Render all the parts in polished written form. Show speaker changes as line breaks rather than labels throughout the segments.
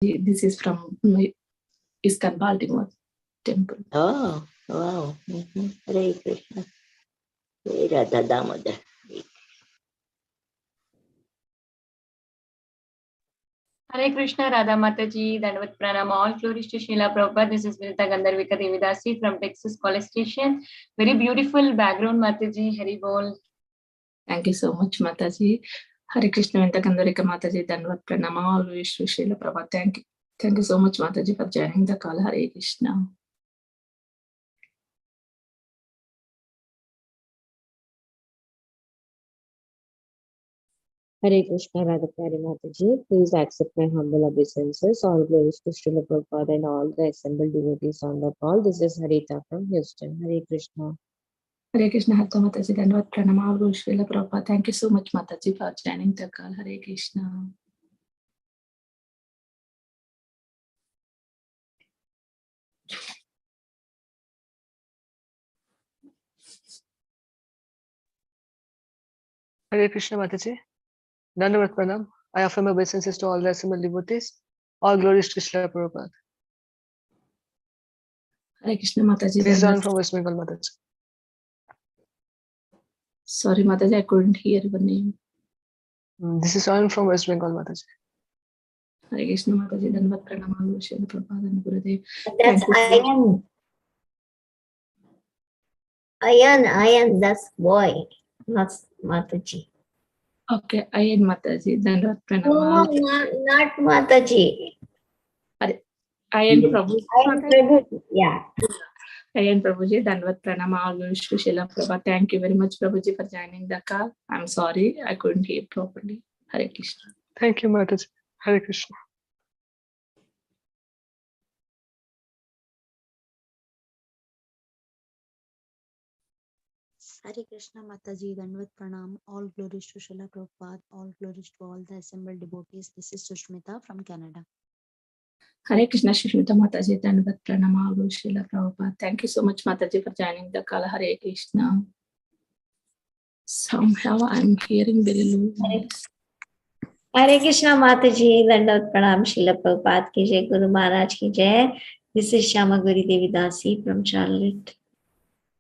This is from ISKCON Baltimore temple.
Oh, wow. Hare Krishna. Hare Radha Damodar.
Hare Krishna, Radha Mataji, Dandavat Pranam, all glories to Srila Prabhupada. This is Vinita Gandharvika Devidasi from Texas College Station. Very beautiful background, Mataji. Hari Bol.
Thank you so much, Mataji. Hare Krishna, Vinita Gandharvika Mataji, Dandavat Pranam, all glories to Srila Prabhupada. Thank you so much, Mataji, for joining the call. Hare Krishna.
Hare Krishna, Radha Pyari Mataji. Please accept my humble obeisances. All glories to Srila Prabhupada and all the assembled devotees on the call. This is Harita from Houston. Hare Krishna.
Hare Krishna, Harta Mataji, Dandavat Pranam, all glories to Srila Prabhupada. Thank you so much, Mataji, for joining the call. Hare Krishna.
Hare Krishna Mataji. Dandavat Pranam. I offer my obeisances to all the assembled devotees. All glories to Srila Prabhupada.
Hare Krishna, Mataji.
This is John from West Bengal, Mataji.
Sorry, Mataji, I couldn't hear your name.
This is John from West Bengal, Mataji.
Hare Krishna, Mataji. Dandavat Pranam, all glories to Srila Prabhupada and Gurudev.
That's Ayan. Ayan, that's boy, not Mataji.
Okay, I am Mataji. Dandavat Pranam.
No, not Mataji.
I am Prabhu.
Prabhu. Yeah.
I am Prabhuji. Dandavat Pranam. All glories to Srila Prabhupada. Thank you very much, Prabhuji, for joining the call. I'm sorry, I couldn't hear properly. Hare Krishna.
Thank you, Mataji. Hare Krishna.
Hare Krishna Mataji, Dandavat Pranam, all glories to Srila Prabhupada, all glories to all the assembled devotees. This is Sushmita from Canada.
Hare Krishna, Shishmita Mataji. Dandavat Pranam. All glories to Srila Prabhupada. Thank you so much, Mataji, for joining the call. Hare Krishna. Somehow I'm hearing very low.
Hare Krishna Mataji, Dandavat Pranam, Srila Prabhupada ki jai, Guru Maharaj ki jai. This is Shama Gauri Devidasi from Charlotte.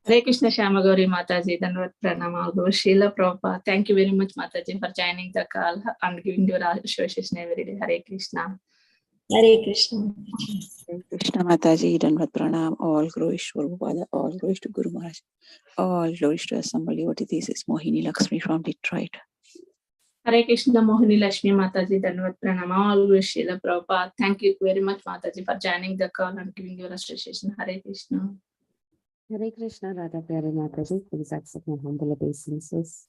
Hare Krishna, Shama Gauri Mataji. Dandavat Pranam. All glories to Srila Prabhupada. Thank you very much, Mataji, for joining the call and giving your association every day. Hare Krishna.
Hare Krishna.
Hare Krishna Mataji, Dandavat Pranam, all glories to Prabhupada, all glories to Guru Maharaj, all glories to assembled devotees. This is Mohini Lakshmi from Detroit.
Hare Krishna, Mohini Lakshmi Mataji. Dandavat Pranam. All glories to Srila Prabhupada. Thank you very much, Mataji, for joining the call and giving your association. Hare Krishna.
Hare Krishna, Radha Pyari Mataji. Please accept my humble obeisances.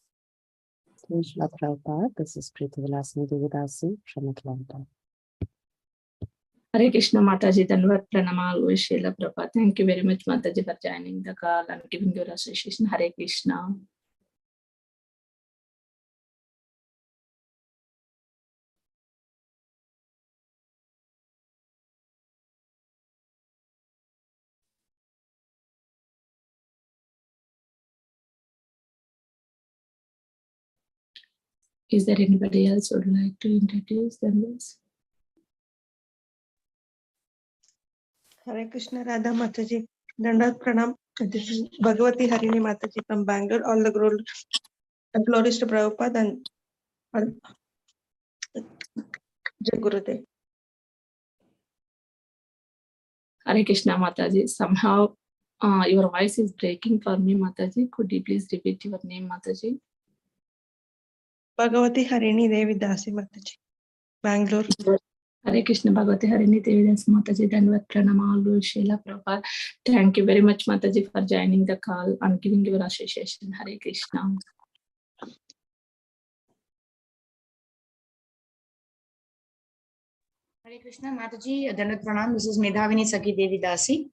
To Srila Prabhupada. This is Preeti Vilasini Devidasi from Atlanta.
Hare Krishna, Mataji. Dandavat Pranam. All glories to Srila Prabhupada. Thank you very much, Mataji, for joining the call and giving your association. Hare Krishna. Is there anybody else who would like to introduce themselves?
Hare Krishna Radha Mataji, Dandavat Pranam. This is Bhagavati Harini Mataji from Bangalore. All the glories to Prabhupada and Jai Gurudev.
Hare Krishna, Mataji. Somehow your voice is breaking for me, Mataji. Could you please repeat your name, Mataji?
Bhagavati Harini Devidasi Mataji, Bangalore.
Hare Krishna, Bhagavati Harini Devidasi Mataji. Dandavat Pranam. All glories to Srila Prabhupada. Thank you very much, Mataji, for joining the call and giving your association. Hare Krishna.
Hare Krishna Mataji, Dandavat Pranam. This is Medhavini Sakhi Devidasi.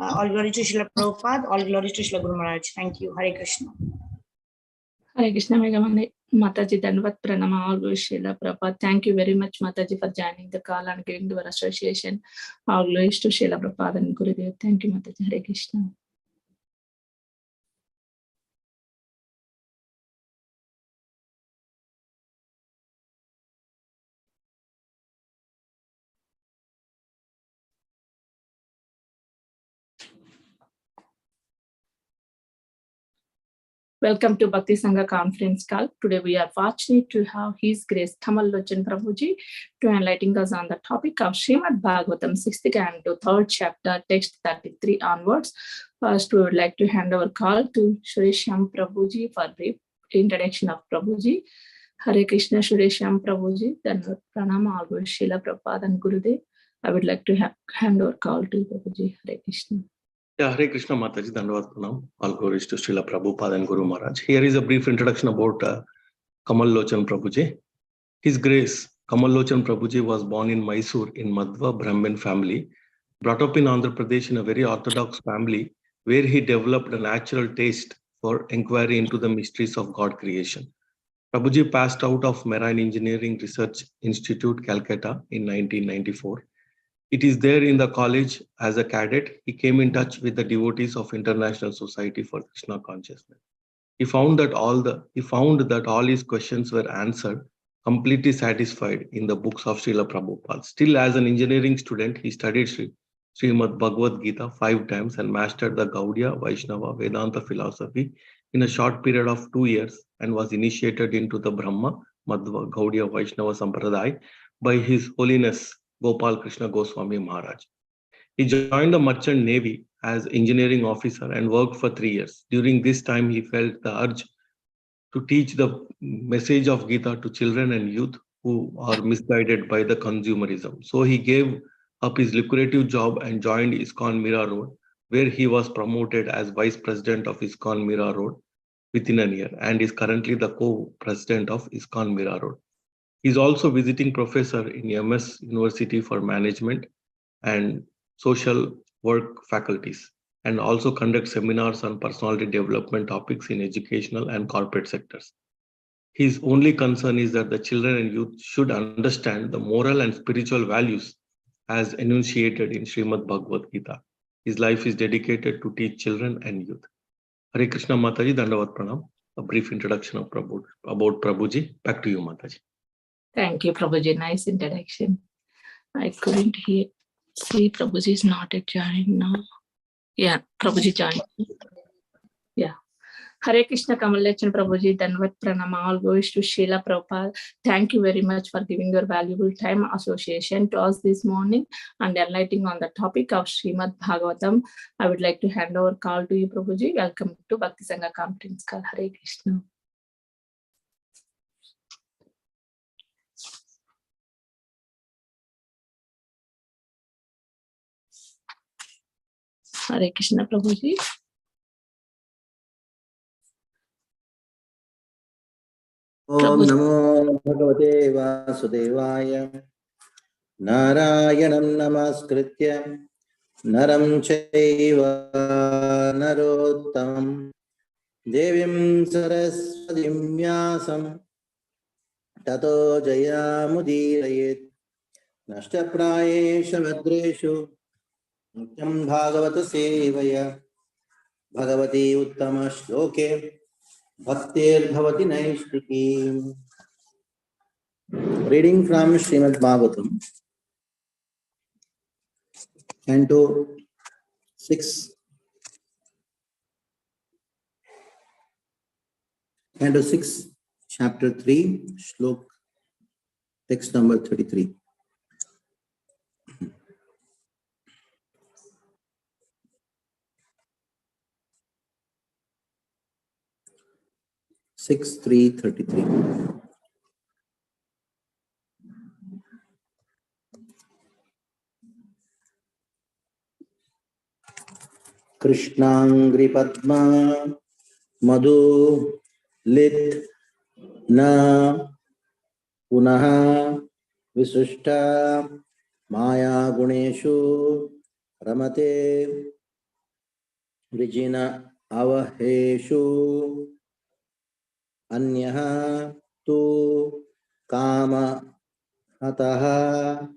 All glory to Srila Prabhupada, all glory to Srila Guru Maharaj. Thank you. Hare Krishna.
Hare Krishna, Megamani Mataji. Dandavat Pranam. All glories to Srila Prabhupada. Thank you very much, Mataji, for joining the call and giving your association. All glories to Srila Prabhupada and Gurudev. Thank you, Mataji. Hare Krishna. Welcome to Bhakti Sangha conference call. Today we are fortunate to have His Grace Kamal Lochan Prabhu to enlighten us on the topic of Srimad Bhagavatam 6th Canto 3rd chapter, text 33 onwards. First, we would like to hand over call to Shrisham Prabhu for brief introduction of Prabhu. Hare Krishna, Shrisham Prabhu. Then Pranam Algo Srila Prabhupada and Gurudev. I would like to hand over call to Prabhu. Hare Krishna.
Yeah, Hare Krishna Mataji, Dandavat Pranam. All glories to Srila Prabhupada and Guru Maharaj. Here is a brief introduction about Kamal Lochan Prabhu. His Grace, Kamal Lochan Prabhu was born in Mysore in Madhva Brahmin family, brought up in Andhra Pradesh in a very orthodox family, where he developed a natural taste for inquiry into the mysteries of God creation. Prabhuji passed out of Marine Engineering Research Institute, Calcutta in 1994. It is there in the college as a cadet, he came in touch with the devotees of International Society for Krishna Consciousness. He found that all his questions were answered, completely satisfied in the books of Srila Prabhupada. Still, as an engineering student, he studied Srimad Bhagavad Gita 5 times and mastered the Gaudiya, Vaishnava, Vedanta philosophy in a short period of 2 years and was initiated into the Brahma, Madhva, Gaudiya, Vaishnava Sampradaya by His Holiness Gopal Krishna Goswami Maharaj. He joined the Merchant Navy as engineering officer and worked for 3 years. During this time, he felt the urge to teach the message of Gita to children and youth who are misguided by the consumerism. So he gave up his lucrative job and joined ISKCON Mira Road, where he was promoted as vice president of ISKCON Mira Road within a year and is currently the co-president of ISKCON Mira Road. He is also visiting professor in MS University for Management and Social Work faculties, and also conducts seminars on personality development topics in educational and corporate sectors. His only concern is that the children and youth should understand the moral and spiritual values as enunciated in Srimad Bhagavad Gita. His life is dedicated to teach children and youth. Hare Krishna Mataji, Dandavat Pranam. A brief introduction of about Prabhuji. Back to you, Mataji.
Thank you, Prabhuji. Nice introduction. I couldn't see Prabhuji is not a join now. Yeah, Prabhuji joined. Yeah. Hare Krishna, Kamal Lochan Prabhuji, Dandavat Pranam, all goes to Srila Prabhupada. Thank you very much for giving your valuable time association to us this morning and enlightening on the topic of Srimad Bhagavatam. I would like to hand over call to you, Prabhuji. Welcome to Bhakti Sangha conference call. Hare Krishna. Hare Krishna, Prabhuji.
Om Namo Bhagavate Vasudevaya. Narayanam Namaskritya Naram Chaiva Narottamam Devim Saraswatim Vyasam Tato Jayamudirayet Nashtaprayesha Vadreshu Nityam Bhagavata Sevaya Bhagavati Uttama Shloke Bhaktir Bhavati Naishtiki. Reading from Srimad Bhagavatam, Canto 6, Chapter 3, Shlok, text number 33. Krishnangri Padma Madhu Lit Na Punaha Visushta Maya Guneshu Ramate Vrijina Avaheshu Anyaha Tu Kama Hataha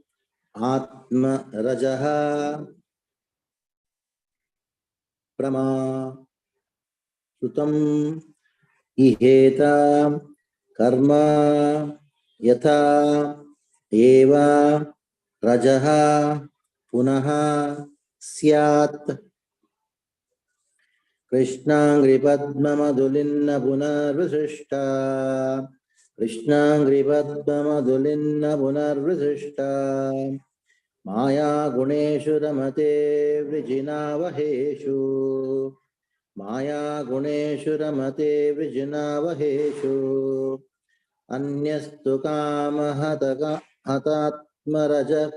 Atma Rajaha Prama Sutam Iheta Karma Yatha Eva Rajaha Punaha Syat Krishnangri Padmamadhulinna Punarvisishta Krishnangri Padmamadhulinna Punarvisishta Maya Guneshu Ramate Vrijinavaheshu Maya Guneshu Ramate Vrijinavaheshu Anyastu Kamahataka Hatatmaraja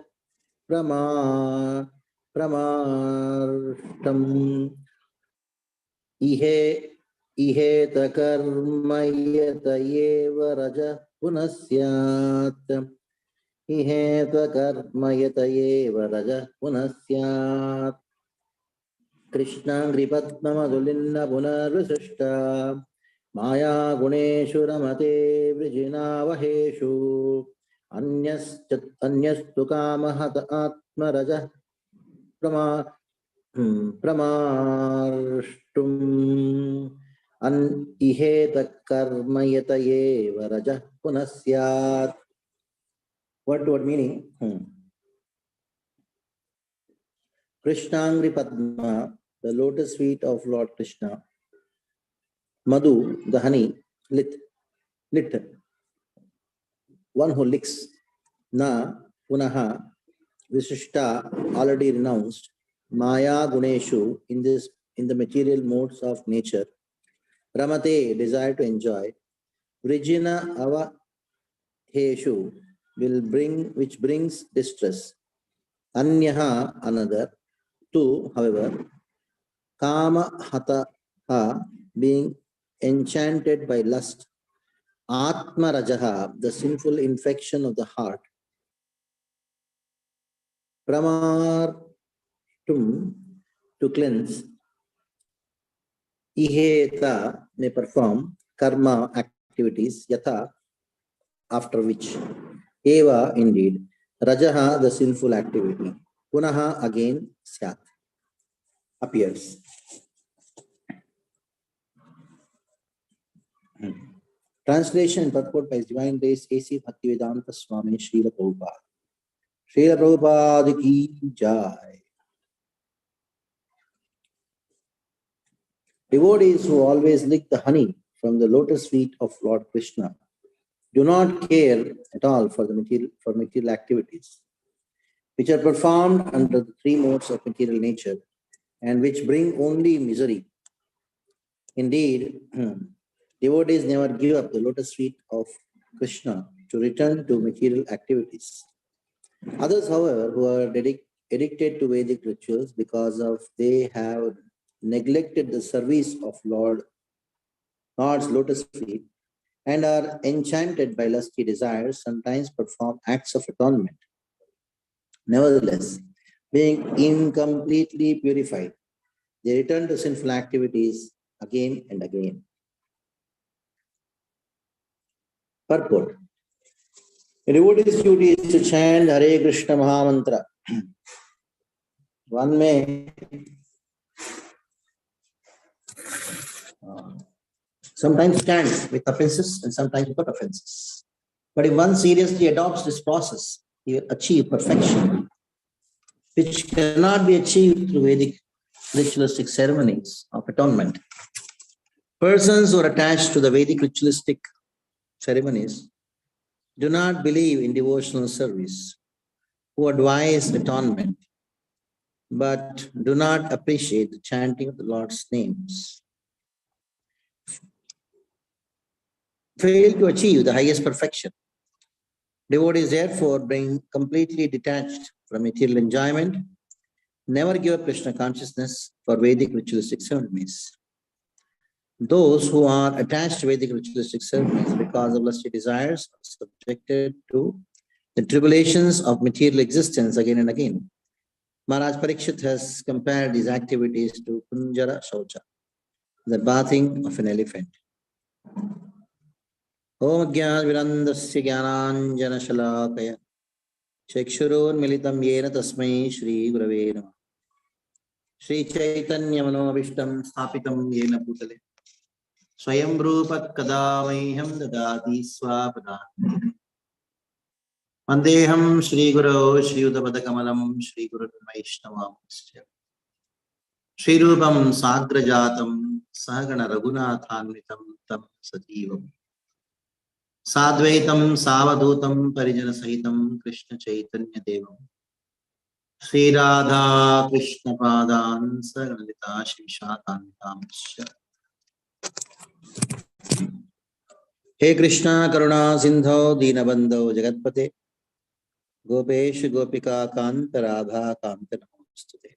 Pramartam Iheta karmayata yeva raja punasyat Iheta karmayata yeva raja punasyat Krishnangri Padmamadhulinna Punarvisishta Maya Guneshu Ramate Vrijinavaheshu Anyastu Kamahata Atmaraja Pramarshtum Iheta karmayata yeva raja punasyat. What meaning? Krishnangri Padma, the lotus feet of Lord Krishna. Madhu, the honey, lit, one who licks. Na, punaha, Visishta, already renounced. Maya Guneshu, in the material modes of nature. Ramate, desire to enjoy. Vrijina Avaheshu, which brings distress. Anyaha, another. Two, however. Kama Hataha, being enchanted by lust. Atma Rajaha, the sinful infection of the heart. Pramartum, to cleanse. Iheta, may perform. Karma, activities. Yatha, after which. Eva, indeed. Rajaha, the sinful activity. Punaha, again. Syat, appears. Translation and purport by His Divine Grace A.C. Bhaktivedanta Swami Srila Prabhupada. Srila Prabhupada ki jai. Devotees who always lick the honey from the lotus feet of Lord Krishna do not care at all for material activities, which are performed under the three modes of material nature and which bring only misery. Indeed, devotees never give up the lotus feet of Krishna to return to material activities. Others, however, who are addicted to Vedic rituals because they have neglected the service of Lord's lotus feet and are enchanted by lusty desires, sometimes perform acts of atonement. Nevertheless, being incompletely purified, they return to sinful activities again and again. Purport. A devotee's duty is to chant Hare Krishna Mahamantra. One may sometimes stand with offenses and sometimes without offenses. But if one seriously adopts this process, he will achieve perfection, which cannot be achieved through Vedic ritualistic ceremonies of atonement. Persons who are attached to the Vedic ritualistic ceremonies do not believe in devotional service, who advise atonement, but do not appreciate the chanting of the Lord's names, fail to achieve the highest perfection. Devotees, therefore, being completely detached from material enjoyment, never give up Krishna consciousness for Vedic ritualistic ceremonies. Those who are attached to Vedic ritualistic ceremonies because of lusty desires are subjected to the tribulations of material existence again and again. Maharaj Parikshit has compared these activities to Kunjara Shaucha, the bathing of an elephant. Om Gyan Virandasya Gyananjana Shalakaya Chakshurun Militam Yena Tasmai Shri Gurave Namah Shri Chaitanya Manobishtam Sthapitam Yena Putale Swayam Rupat Kadamaiham Dadati Swapadam Vandeham Shri Guru Shri Udavada Kamalam Shri Guru Vaishnava Shrirupam Sagrajatam Sahagana Raghunathanvitam Tam Sajivam Sadvaitam Savadutam Parijana Sahitam Krishna Chaitanya Devam Sri Radha Krishna Padan Saganalita Shimshatantam. He Krishna Karuna Sindho Dinabandho Jagatpate Gopesh Gopika Kanta Radha Kanta Namostute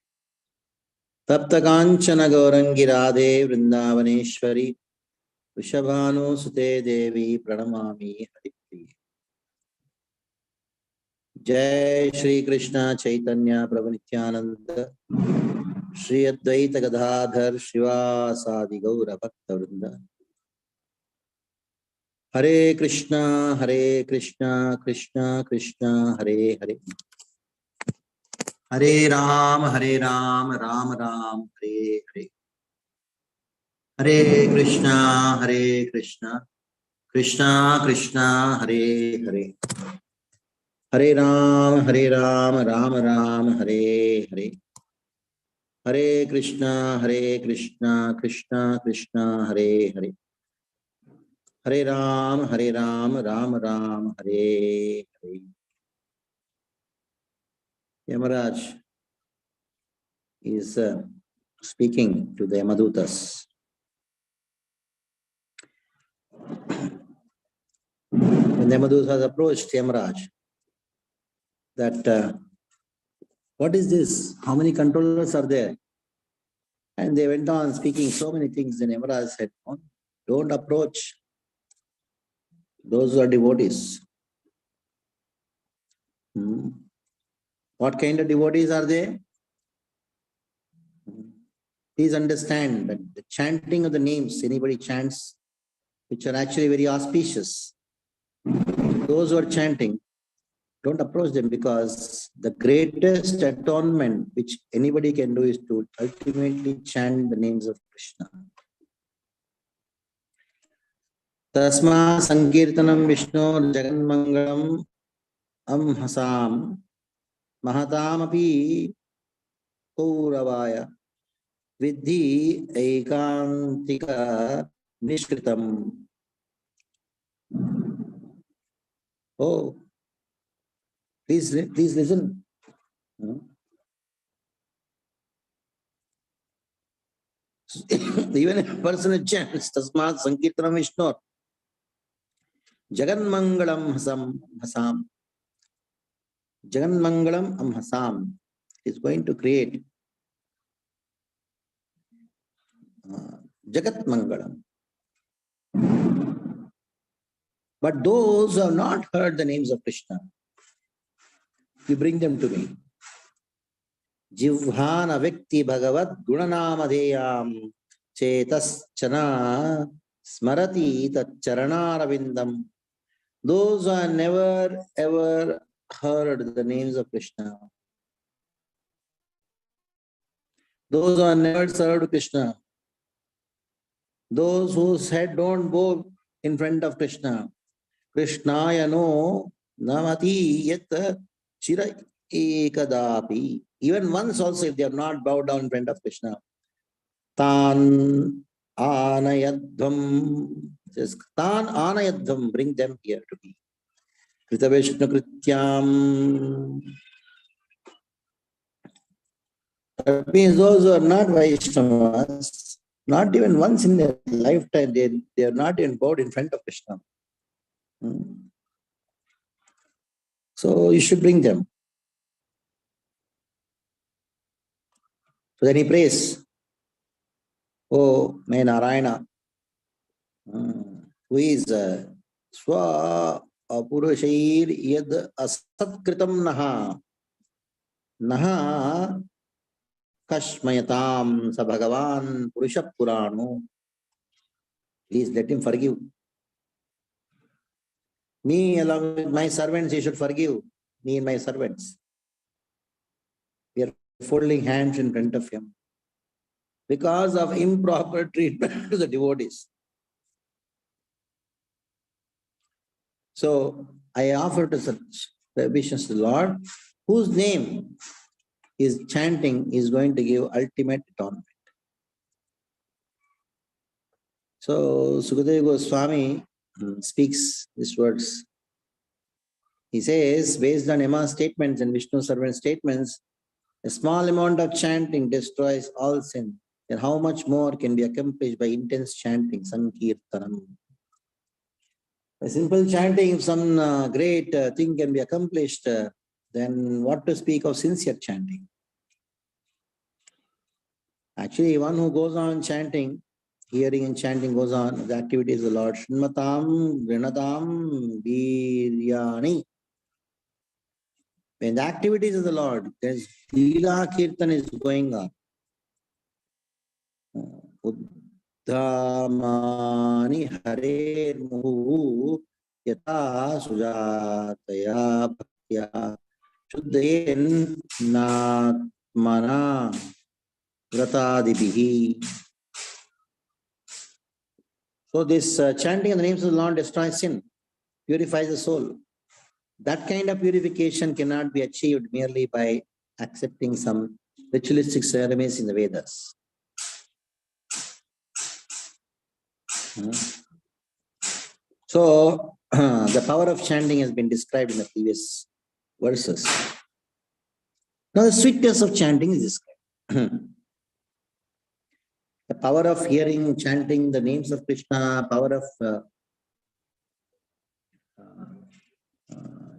Tapta Kanchana Gaurangi Radhe Vrindavaneshwari Vrishabhanu Sute Devi Pranamami Haripriye. Jai Shri Krishna Chaitanya Prabhu Nityananda Shri Advaita Gadadhar Shivasadi Gaura Bhakta Vrinda. Hare Krishna Krishna Krishna Hare Hare Hare Ram Ram Ram Hare Hare Hare Krishna Krishna Krishna Hare Hare Hare Ram Ram Ram Hare Hare Hare Krishna Krishna Krishna Hare Hare Hare Ram Ram Ram Hare Hare. Yamaraj is speaking to the Yamadutas. When the Yamadutas approached Yamaraj, that what is this? How many controllers are there? And they went on speaking so many things. Then Yamaraj said, oh, don't approach those who are devotees. What kind of devotees are they? Please understand that the chanting of the names, anybody chants, which are actually very auspicious. Those who are chanting, don't approach them, because the greatest atonement which anybody can do is to ultimately chant the names of Krishna. Tasma Sankirtanam Vishnu Jaganmangalam Amhasam Mahatamapi Kauravaya Vidhi Eikantika Nishkritam. Oh, please listen. Even if a person chants Tasmat Sankirtanam Vishnu Jaganmangalam Hasam Jaganmangalam Amhasam is going to create Jagat Mangalam. But those who have not heard the names of Krishna, you bring them to me. Jivhana Vikti Bhagavat Gunanamadeyam Chetas Chana Smarati Tat Charanaravindam. Those who have never ever heard the names of Krishna, those who have never served Krishna, those whose head don't bow in front of Krishna, Krishnaya no namati yet chira ekadapi. Even once also, if they have not bowed down in front of Krishna, tan anayadvam, tan anayadvam, bring them here to me. Krita Vishnu Krityam. That means those who are not Vaishnavas, not even once in their lifetime, they are not even bowed in front of Krishna. So you should bring them. So then he prays, oh, may Narayana, who is Swa Apurushair Yad Asatkritam Naha Naha Kashmayatam Sa Bhagavan Purusha Purano. Please let him forgive. Me along with my servants, he should forgive me and my servants. We are folding hands in front of him because of improper treatment to the devotees. So I offer to such prohibitions to the Lord, whose name is chanting is going to give ultimate atonement. So Sukadeva Goswami speaks these words. He says, based on Yama's statements and Vishnu servant statements, a small amount of chanting destroys all sin. Then how much more can be accomplished by intense chanting, Sankirtanam? By simple chanting, if some great thing can be accomplished, then what to speak of sincere chanting? Actually, one who goes on chanting, hearing and chanting goes on, the activity is the Lord. Shrimatam, Grinatam, Viryani. When the activities of the Lord, there's Leela Kirtan is going on. Uddhamani Hare Muhu Yata Sujataya Bhaktya Shuddhayen Natmana Vratadibihi. So this chanting of the names of the Lord destroys sin, purifies the soul. That kind of purification cannot be achieved merely by accepting some ritualistic ceremonies in the Vedas. So the power of chanting has been described in the previous verses. Now the sweetness of chanting is described. The power of hearing, chanting the names of Krishna, power of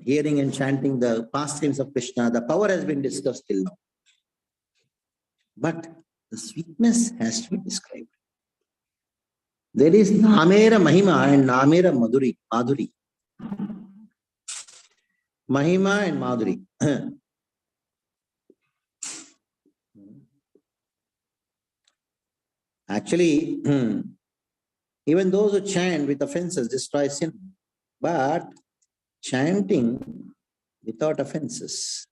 hearing and chanting the pastimes of Krishna, the power has been discussed till now. But the sweetness has to be described. There is Namera Mahima and Namera Madhuri. Mahima and Madhuri. Actually, even those who chant with offenses destroy sin. But chanting without offenses.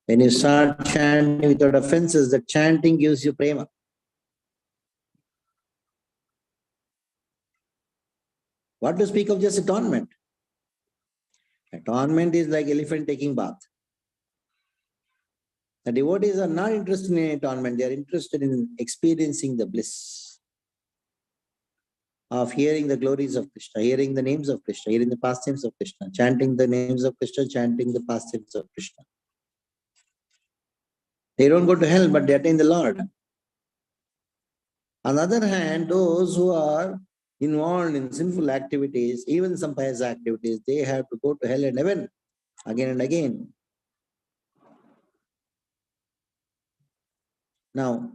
When you start chanting without offenses, the chanting gives you prema. What to speak of just atonement? Atonement is like elephant taking bath. The devotees are not interested in atonement. They are interested in experiencing the bliss of hearing the glories of Krishna, hearing the names of Krishna, hearing the pastimes of Krishna, chanting the names of Krishna, chanting the pastimes of Krishna. They don't go to hell, but they attain the Lord. On the other hand, those who are involved in sinful activities, even some pious activities, they have to go to hell and heaven again and again. Now,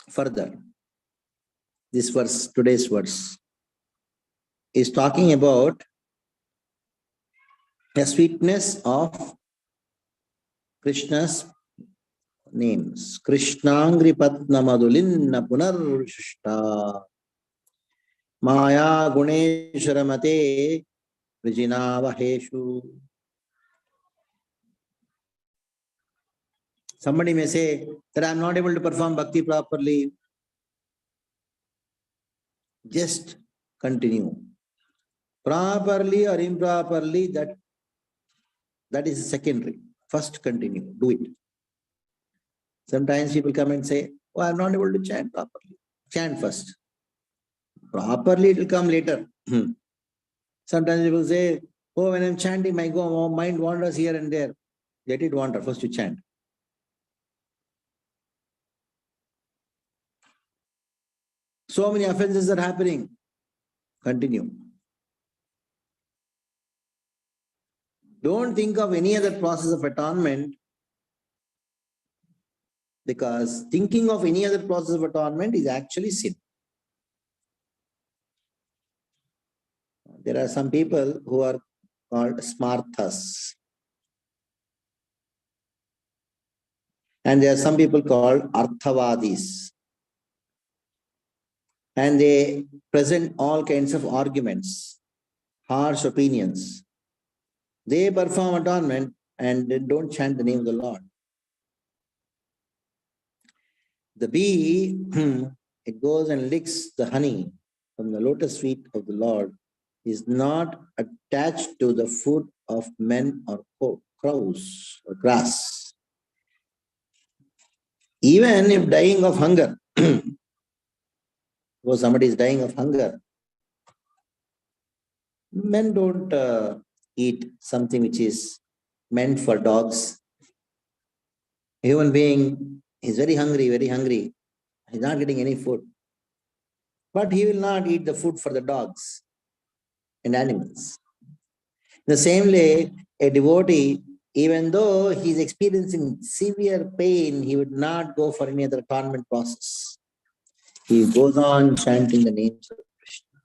further, this verse, today's verse, is talking about the sweetness of Krishna's names. Krishnangri Padnamadulin Punarvishta Maya Guneshwaramate Vijinavaheshu. Somebody may say that I am not able to perform bhakti properly. Just continue. Properly or improperly, that is secondary. First continue, do it. Sometimes people come and say, oh, I am not able to chant properly. Chant first. Properly it will come later. Sometimes people say, oh, when I am chanting, my mind wanders here and there. Let it wander, first you chant. So many offenses are happening. Continue. Don't think of any other process of atonement, because thinking of any other process of atonement is actually sin. There are some people who are called smarthas. And there are some people called arthavadis. And they present all kinds of arguments, harsh opinions. They perform atonement and they don't chant the name of the Lord. The bee, it goes and licks the honey from the lotus feet of the Lord, is not attached to the food of men or crows or grass. Even if dying of hunger, Suppose somebody is dying of hunger. Men don't eat something which is meant for dogs. A human being is very hungry, very hungry. He's not getting any food. But he will not eat the food for the dogs and animals. In the same way, a devotee, even though he's experiencing severe pain, he would not go for any other atonement process. He goes on chanting the names of Krishna.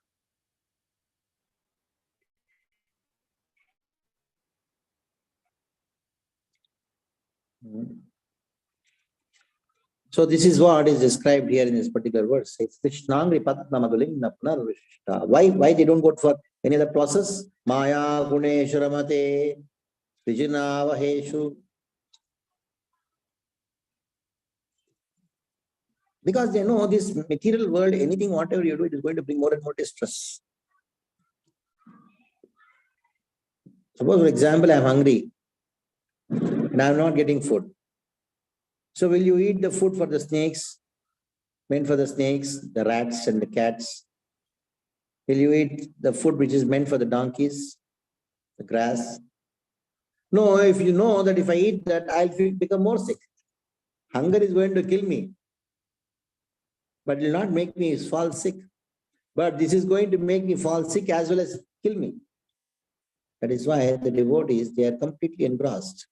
So this is what is described here in this particular verse. It's Krishnangri Padmamadhuling Napnar Vishta. Why they don't go for any other process? Maya Guneshwaramate Vijinavaheshu. Because they know this material world, anything, whatever you do, it is going to bring more and more distress. Suppose, for example, I am hungry and I am not getting food. So will you eat the food for the snakes, meant for the snakes, the rats and the cats? Will you eat the food which is meant for the donkeys, the grass? No, if you know that if I eat that, I'll become more sick. Hunger is going to kill me, but it will not make me fall sick. But this is going to make me fall sick as well as kill me. That is why the devotees, they are completely engrossed.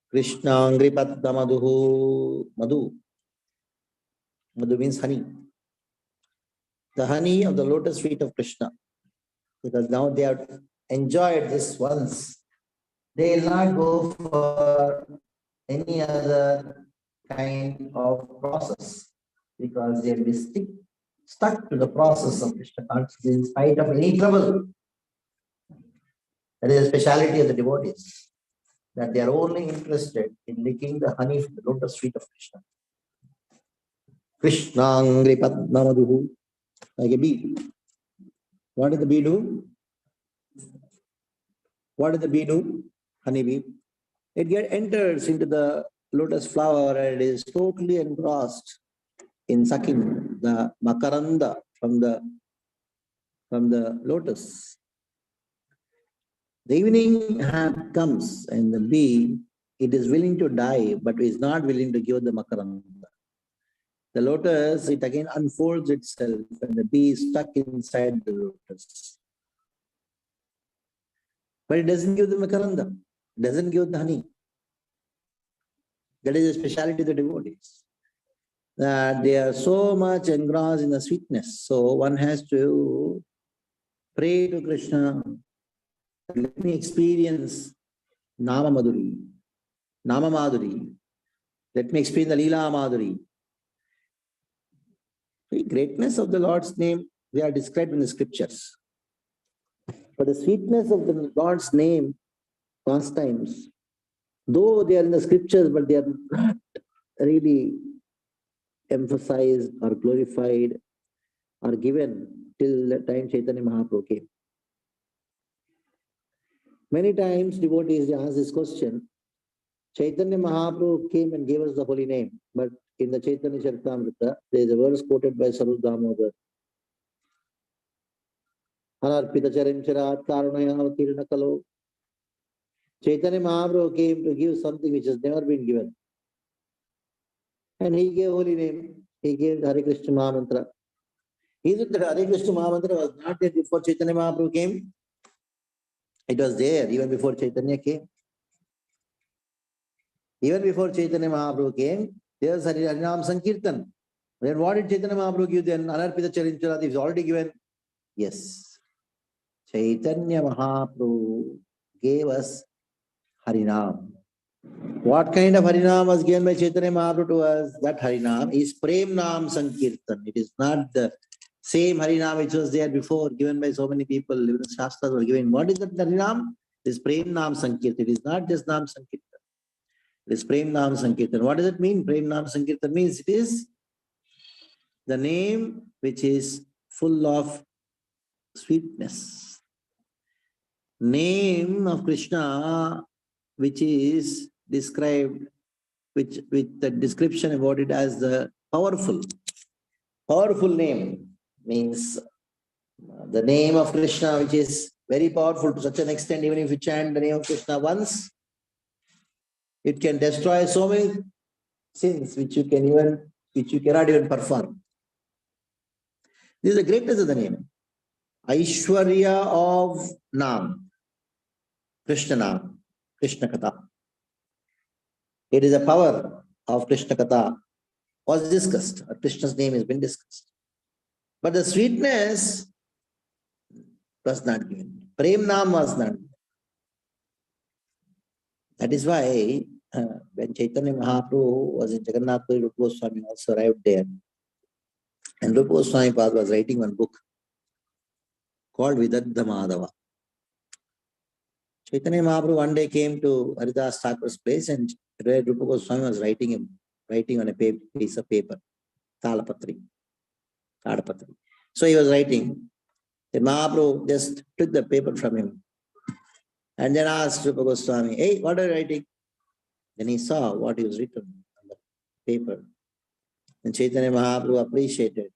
Krishna Angri Padma Madhu. Madhu means honey. The honey of the lotus feet of Krishna. Because now they have enjoyed this once. They will not go for any other kind of process. Because they will be stuck to the process of Krishna consciousness in spite of any trouble. That is the speciality of the devotees. That they are only interested in licking the honey from the lotus feet of Krishna. Krishna Angri Padma Madhu. Like a bee. What does the bee do? What does the bee do? Honey bee. It enters into the lotus flower and it is totally engrossed in sucking the makaranda from the lotus. The evening comes and the bee, it is willing to die, but is not willing to give the makaranda. The lotus, it again unfolds itself and the bee is stuck inside the lotus. But it doesn't give the makaranda, it doesn't give the honey. That is the speciality of the devotees. That they are so much engrossed in the sweetness. So one has to pray to Krishna. Let me experience Nama Madhuri, Nama Madhuri. Let me experience the Leela Madhuri. The greatness of the Lord's name, they are described in the scriptures. But the sweetness of the Lord's name, pastimes, though they are in the scriptures, but they are not really emphasized or glorified or given till the time Chaitanya Mahaprabhu came. Many times devotees ask this question. Chaitanya Mahaprabhu came and gave us the holy name, but in the Chaitanya Charitamrita, there is a verse quoted by Sarva Damodar. Anarpita charim charat karunaya tirna kalo. Chaitanya Mahaprabhu came to give something which has never been given. And he gave holy name. He gave the Hare Krishna Mahamantra. Is it that Hare Krishna Mahamantra was not there before Chaitanya Mahaprabhu came? It was there even before Chaitanya came. Even before Chaitanya Mahaprabhu came, there was Harinam Sankirtan. Then what did Chaitanya Mahaprabhu give then? Anarpita Charincharat is already given. Yes. Chaitanya Mahaprabhu gave us Harinam. What kind of Harinam was given by Chaitanya Mahaprabhu to us? That Harinam is Prem Nam Sankirtan. It is not the same Harinam which was there before, given by so many people. Even the Shastras were given. What is that Harinam? It is Prem Nam Sankirtan. It is not just Nam Sankirtan. It is Prem Nam Sankirtan. What does it mean? Prem Nam Sankirtan means it is the name which is full of sweetness. Name of Krishna which is described with the description about it as the powerful. Powerful name means the name of Krishna, which is very powerful to such an extent, even if you chant the name of Krishna once, it can destroy so many sins which you cannot even perform. This is the greatness of the name. Aishwarya of Nam, Krishna Nam, Krishna Katha. It is a power of Krishna Katha was discussed. Krishna's name has been discussed. But the sweetness was not given. Prem Nam was not given. That is why when Chaitanya Mahaprabhu was in Jagannath Puri, Rupa Goswami also arrived there. And Rupa Goswami was writing one book called Vidadha Madhava. Chaitanya Mahaprabhu one day came to Haridas Thakur's place and Rupa Goswami was writing on a piece of paper, Talapatri. So he was writing. Then Mahaprabhu just took the paper from him and then asked Rupa Goswami, "Hey, what are you writing?" Then he saw what he was written on the paper. And Chaitanya Mahaprabhu appreciated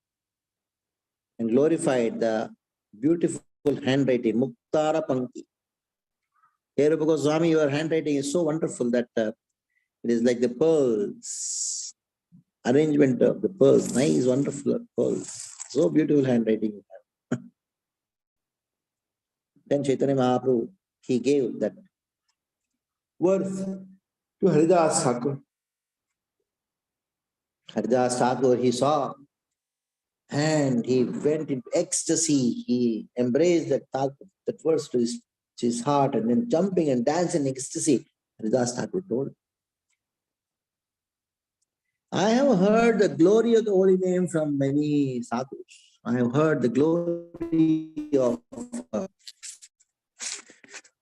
and glorified the beautiful handwriting, Muktara Pankti. Hey, Rupa Goswami, your handwriting is so wonderful that it is like the pearls, arrangement of the pearls, nice, wonderful pearls. So beautiful handwriting you have. Then Chaitanya Mahaprabhu, he gave that worth to Haridas Thakur. Haridas Thakur, he saw and he went into ecstasy. He embraced that verse to his heart and then jumping and dancing in ecstasy. Haridas Thakur told, I have heard the glory of the holy name from many sadhus. I have heard the glory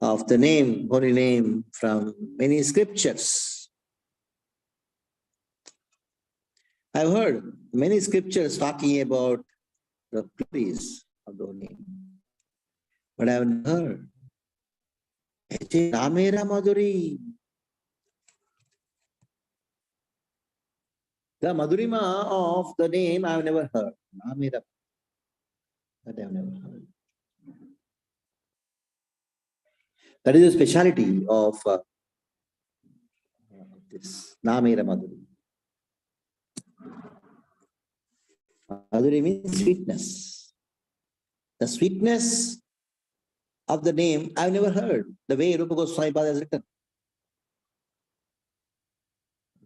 of the name, holy name, from many scriptures. I've heard many scriptures talking about the glories of the holy name. But I have never heard. Namera Madhuri. The Madhurima of the name I have never heard. Namera. That I have never heard. That is the speciality of this Namera Madhuri. Madhuri means sweetness. The sweetness of the name I've never heard. The way Rupa Goswami has written.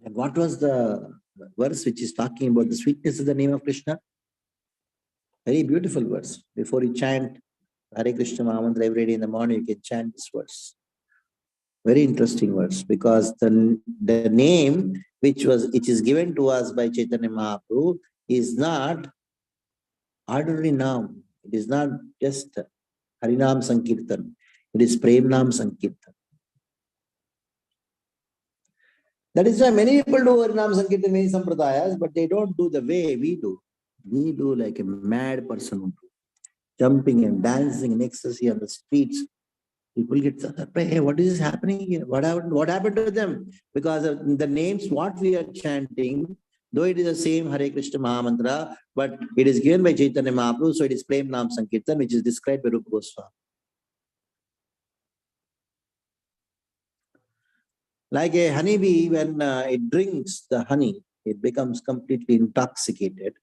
And what was the verse which is talking about the sweetness of the name of Krishna? Very beautiful verse. Before you chant Hare Krishna Mahamantra every day in the morning, you can chant this verse. Very interesting verse, because the name which is given to us by Chaitanya Mahaprabhu is not ordinary name. It is not just Harinam Sankirtan. It is Premnam Sankirtan. That is why many people do Harinam Sankirtan, many sampradayas, but they don't do the way we do. We do like a mad person, jumping and dancing in ecstasy on the streets. People get surprised, hey, what is happening here? What happened to them? Because of the names, what we are chanting, though it is the same Hare Krishna Mahamantra, but it is given by Chaitanya Mahaprabhu, so it is Prem Nam Sankirtan, which is described by Rupa Goswami. Like a honeybee, when it drinks the honey, it becomes completely intoxicated.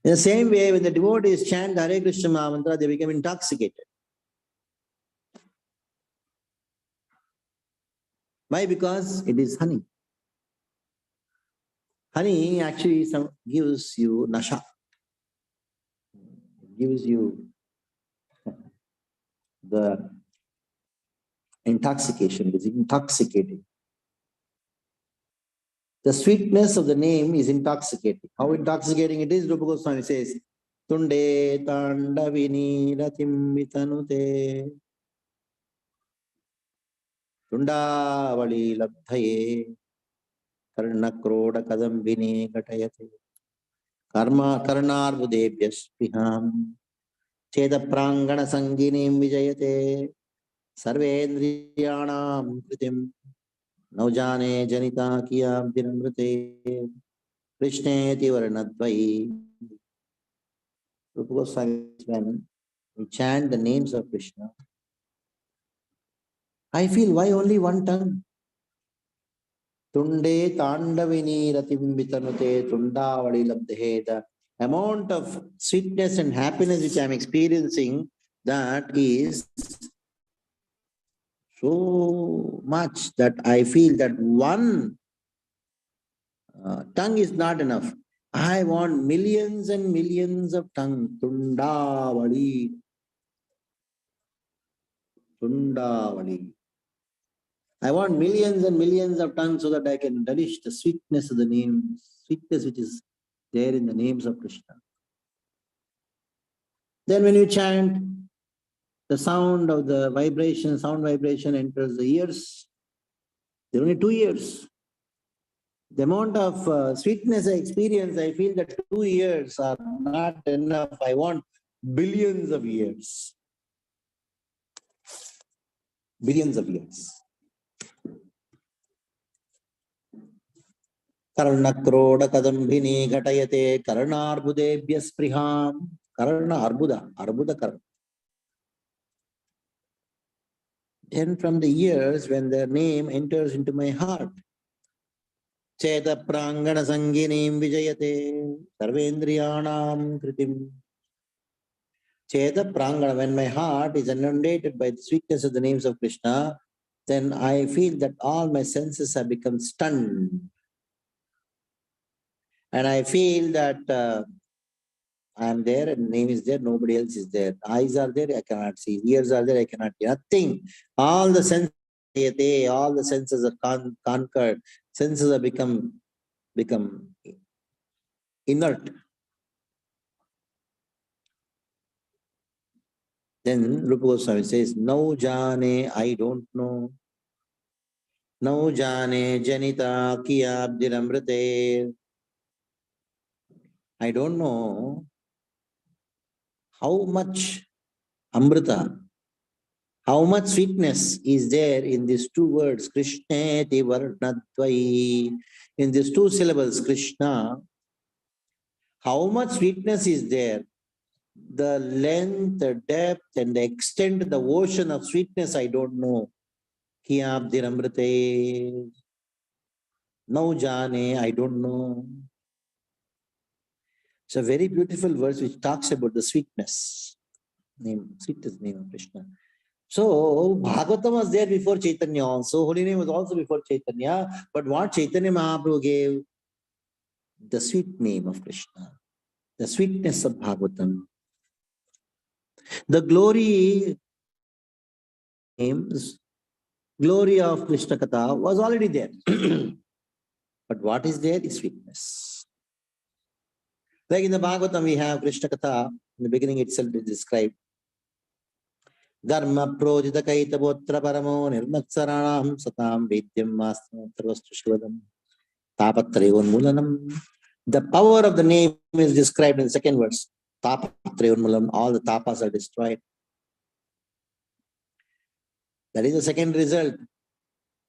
In the same way, when the devotees chant Hare Krishna Mahamantra, they become intoxicated. Why? Because it is honey. Honey actually gives you nasha. It gives you the intoxication. It is intoxicating. The sweetness of the name is intoxicating. How intoxicating it is, Rupa Goswami says, Tunde Tandavini Ratim Vitanute Tundavali Labdhaye Karnakroda Kadambini Gatayate Karma Karnarvudebhyas Priham Cheda Prangana Sanginim Vijayate Sarvendriyanam Kritim Naujane Janita Kiyam Dinamrite. Krishneti Varanadvai. Rupa Goswami, when we chant the names of Krishna, I feel, why only one tongue? Tunde Tandavini Ratimbitanute Tundavadi Labdhe. The amount of sweetness and happiness which I am experiencing, that is so much that I feel that one tongue is not enough. I want millions and millions of tongues. Tundavadi. Tundavadi. I want millions and millions of tongues so that I can relish the sweetness of the name, sweetness which is there in the names of Krishna. Then when you chant, the sound of the vibration, sound vibration enters the ears. There are only 2 ears. The amount of sweetness I experience, I feel that 2 years are not enough. I want billions of years. Billions of years. Karnakroda kadambhini ghatayate karnarbudebhya spriham. Karna arbuda, arbuda karna. Then from the ears, when their name enters into my heart, Cheta prangana sanginim vijayate sarvendriyanam kritim. Cheta prangana, when my heart is inundated by the sweetness of the names of Krishna, then I feel that all my senses have become stunned. And I feel that I am there and name is there, nobody else is there. Eyes are there, I cannot see. Ears are there, I cannot hear. Nothing. All the senses are conquered. Senses have become inert. Then Rupa Goswami says, No jane, I don't know. No jane janita kiyabdiramrite. I don't know how much amrita, how much sweetness is there in these 2 words, Krishneti Varnadvai. In these 2 syllables, Krishna, how much sweetness is there? The length, the depth, and the extent, the ocean of sweetness, I don't know. Kiyabdiramrite. No jane, I don't know. It's a very beautiful verse which talks about the sweetness name of Krishna. So Bhagavatam was there before Chaitanya also. Holy name was also before Chaitanya. But what Chaitanya Mahaprabhu gave? The sweet name of Krishna. The sweetness of Bhagavatam. The glory names, glory of Krishna Katha was already there. But what is there is sweetness. Like in the Bhagavatam, we have Krishna Katha. In the beginning itself is described. Dharma projita kaitabotra paramo nirmatsaranam satam vidyam mastravastu shivadam tapatrayonmulanam. The power of the name is described in the second verse. Tapatrayonmulanam, all the tapas are destroyed. That is the second result.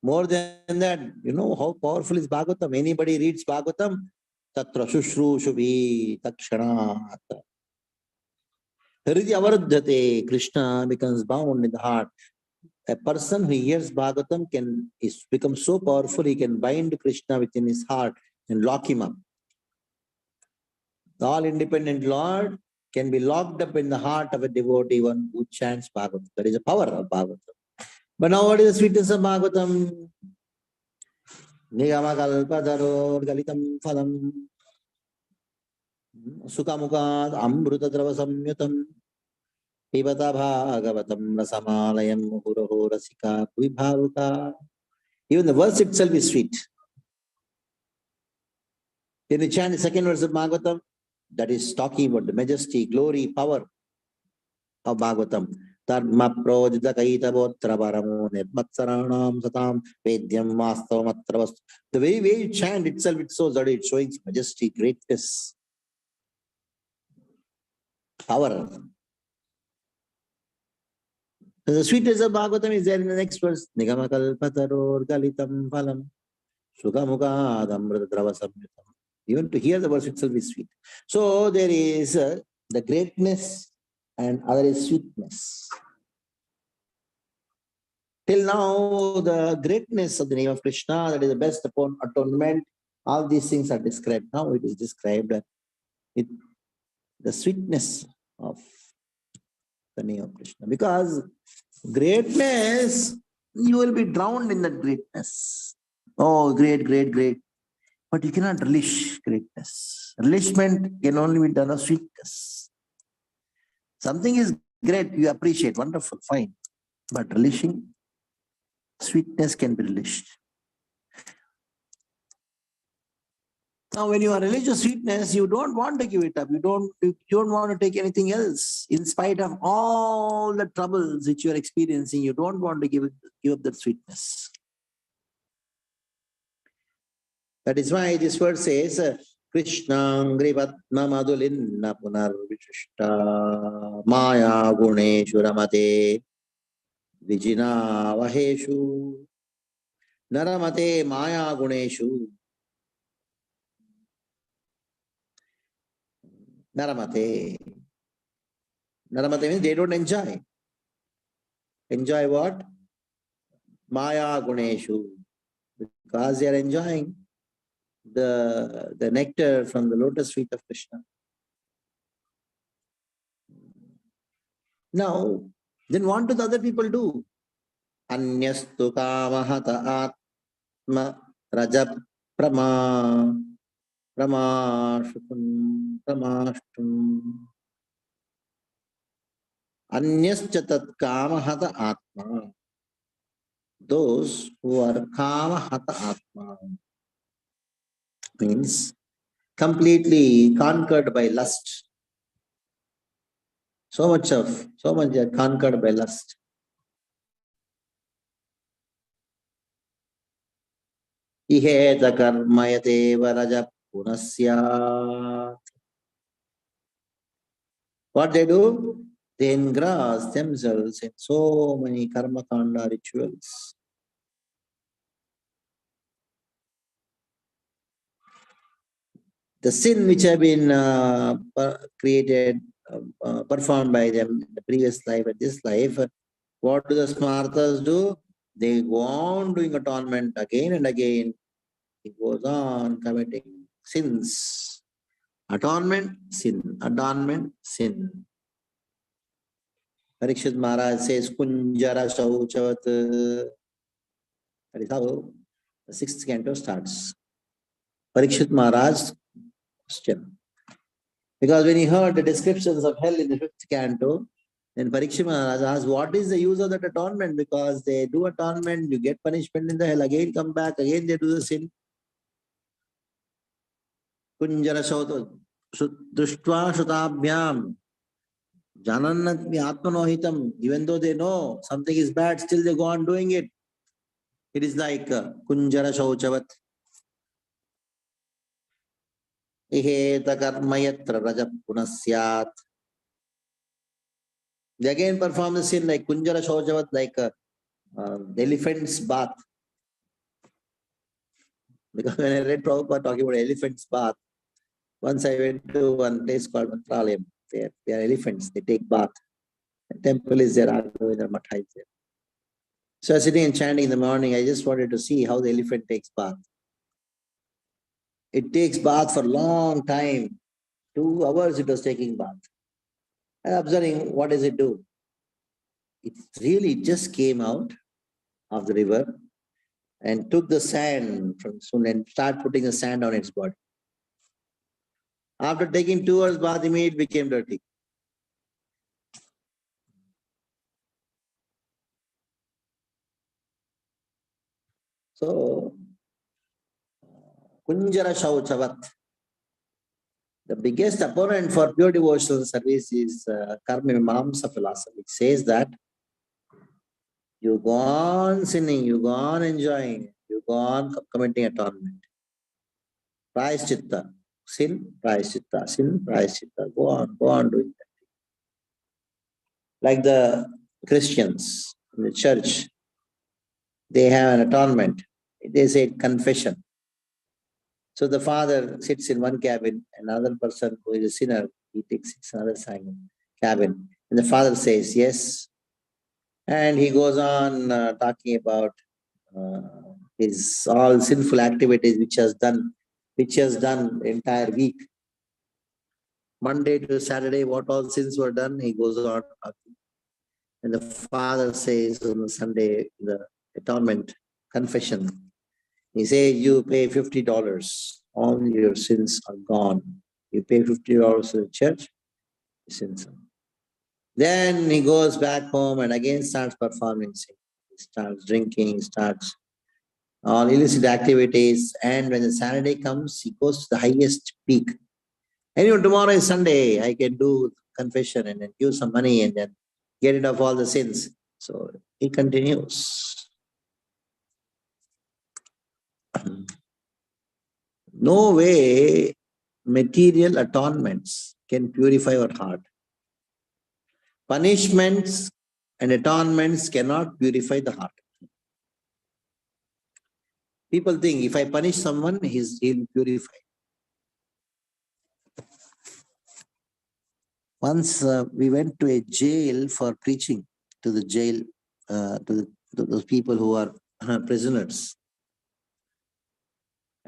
More than that, you know how powerful is Bhagavatam. Anybody reads Bhagavatam, tatra shushru shubhi takshanat. Hridya avaruddhate, Krishna becomes bound in the heart. A person who hears Bhagavatam is become so powerful, he can bind Krishna within his heart and lock him up. The all-independent Lord can be locked up in the heart of a devotee, one who chants Bhagavatam. That is the power of Bhagavatam. But now what is the sweetness of Bhagavatam? Nigamakalpadaro galitam phalam sukamukad amrutadrava samyutam pibata bhagavatam rasamalayam muhuroho rasika vibhavuka. Even the verse itself is sweet. When you chant the second verse of Bhagavatam, that is talking about the majesty, glory, power of Bhagavatam. Dharma projita kaitabotra paramo nirmatsaranam satam vedyam vastavamatravastu. The very way you chant itself, it shows that it's showing majesty, greatness, power. And the sweetness of Bhagavatam is there in the next verse. Nigamakalpataror galitam phalam sugamukad amritadrava samyutam Even to hear the words itself is sweet. So there is the greatness and other is sweetness. Till now, the greatness of the name of Krishna, that is the best atonement, all these things are described. Now it is described the sweetness of the name of Krishna. Because greatness, you will be drowned in that greatness. Oh, great, great, great. But you cannot relish greatness. Relishment can only be done of sweetness. Something is great, you appreciate, wonderful, fine. But relishing, sweetness can be relished. Now, when you are religious sweetness, you don't want to give it up. You don't want to take anything else. In spite of all the troubles which you are experiencing, you don't want to give up that sweetness. That is why this verse says, Krishnam Grivatma Madulinna Punar Vishishta Maya Guneshu Ramate Vijina Vaheshu Naramate Maya Guneshu Naramate. Naramate means they don't enjoy. Enjoy what? Maya Guneshu. Because they are enjoying the nectar from the lotus feet of Krishna. Now, then what do the other people do? Anyastu kamahata atma rajap pramashtum anyaschatat kamahata atma. Those who are kamahata atma means completely conquered by lust. So much they are conquered by lust. Iheta karmayate varaja punasya. What they do? They engross themselves in so many karma kanda rituals. The sin which have been performed by them in the previous life and this life, what do the smartas do? They go on doing atonement again and again. It goes on committing sins. Atonement, sin. Atonement, sin. Parikshit Maharaj says, Kunjara Shauchavat. That is how the 6th canto starts. Parikshit Maharaj question. Because when he heard the descriptions of hell in the 5th canto, then Parikshit Maharaj asked, what is the use of that atonement? Because they do atonement, you get punishment in the hell, again come back, again they do the sin. Kunjara Shauchavat. Drishtva Shutabhyam. Janannat mi atmanohitam. Even though they know something is bad, still they go on doing it. It is like Kunjara Shauchavat. Iheta karmayatra rajap punasyat. They again perform the sin like Kunjara Shauchavat, like the elephant's bath. Because when I read Prabhupada talking about elephant's bath, once I went to one place called Mantralayam. They are elephants, they take bath. The temple is there, Raghavendra Mathai is there. So I was sitting and chanting in the morning. I just wanted to see how the elephant takes bath. It takes bath for a long time. 2 hours it was taking bath. And observing what does it do. It really just came out of the river and took the sand from soon and started putting the sand on its body. After taking 2 hours bath, immediately it became dirty. So, Kunjara Shauchavat. The biggest opponent for pure devotional service is Karma Mimamsa philosophy. It says that you go on sinning, you go on enjoying, you go on committing atonement. Prayaschitta, sin, prayaschitta, sin, prayaschitta. Go on doing that. Like the Christians in the church, they have an atonement. They say confession. So the father sits in one cabin, another person who is a sinner, he takes another cabin. And the father says, yes. And he goes on talking about his all sinful activities which he has done the entire week. Monday to Saturday, what all sins were done, he goes on talking. And the father says on the Sunday, the atonement confession, he says, you pay $50, all your sins are gone. You pay $50 to the church, your sins are gone. Then he goes back home and again starts performing sin. He starts drinking, starts all illicit activities. And when the Saturday comes, he goes to the highest peak. Anyway, tomorrow is Sunday, I can do confession and then give some money and then get rid of all the sins. So he continues. No way material atonements can purify our heart. Punishments and atonements cannot purify the heart. People think if I punish someone, he'll purify. Once we went to a jail for preaching to the jail, to those people who are prisoners.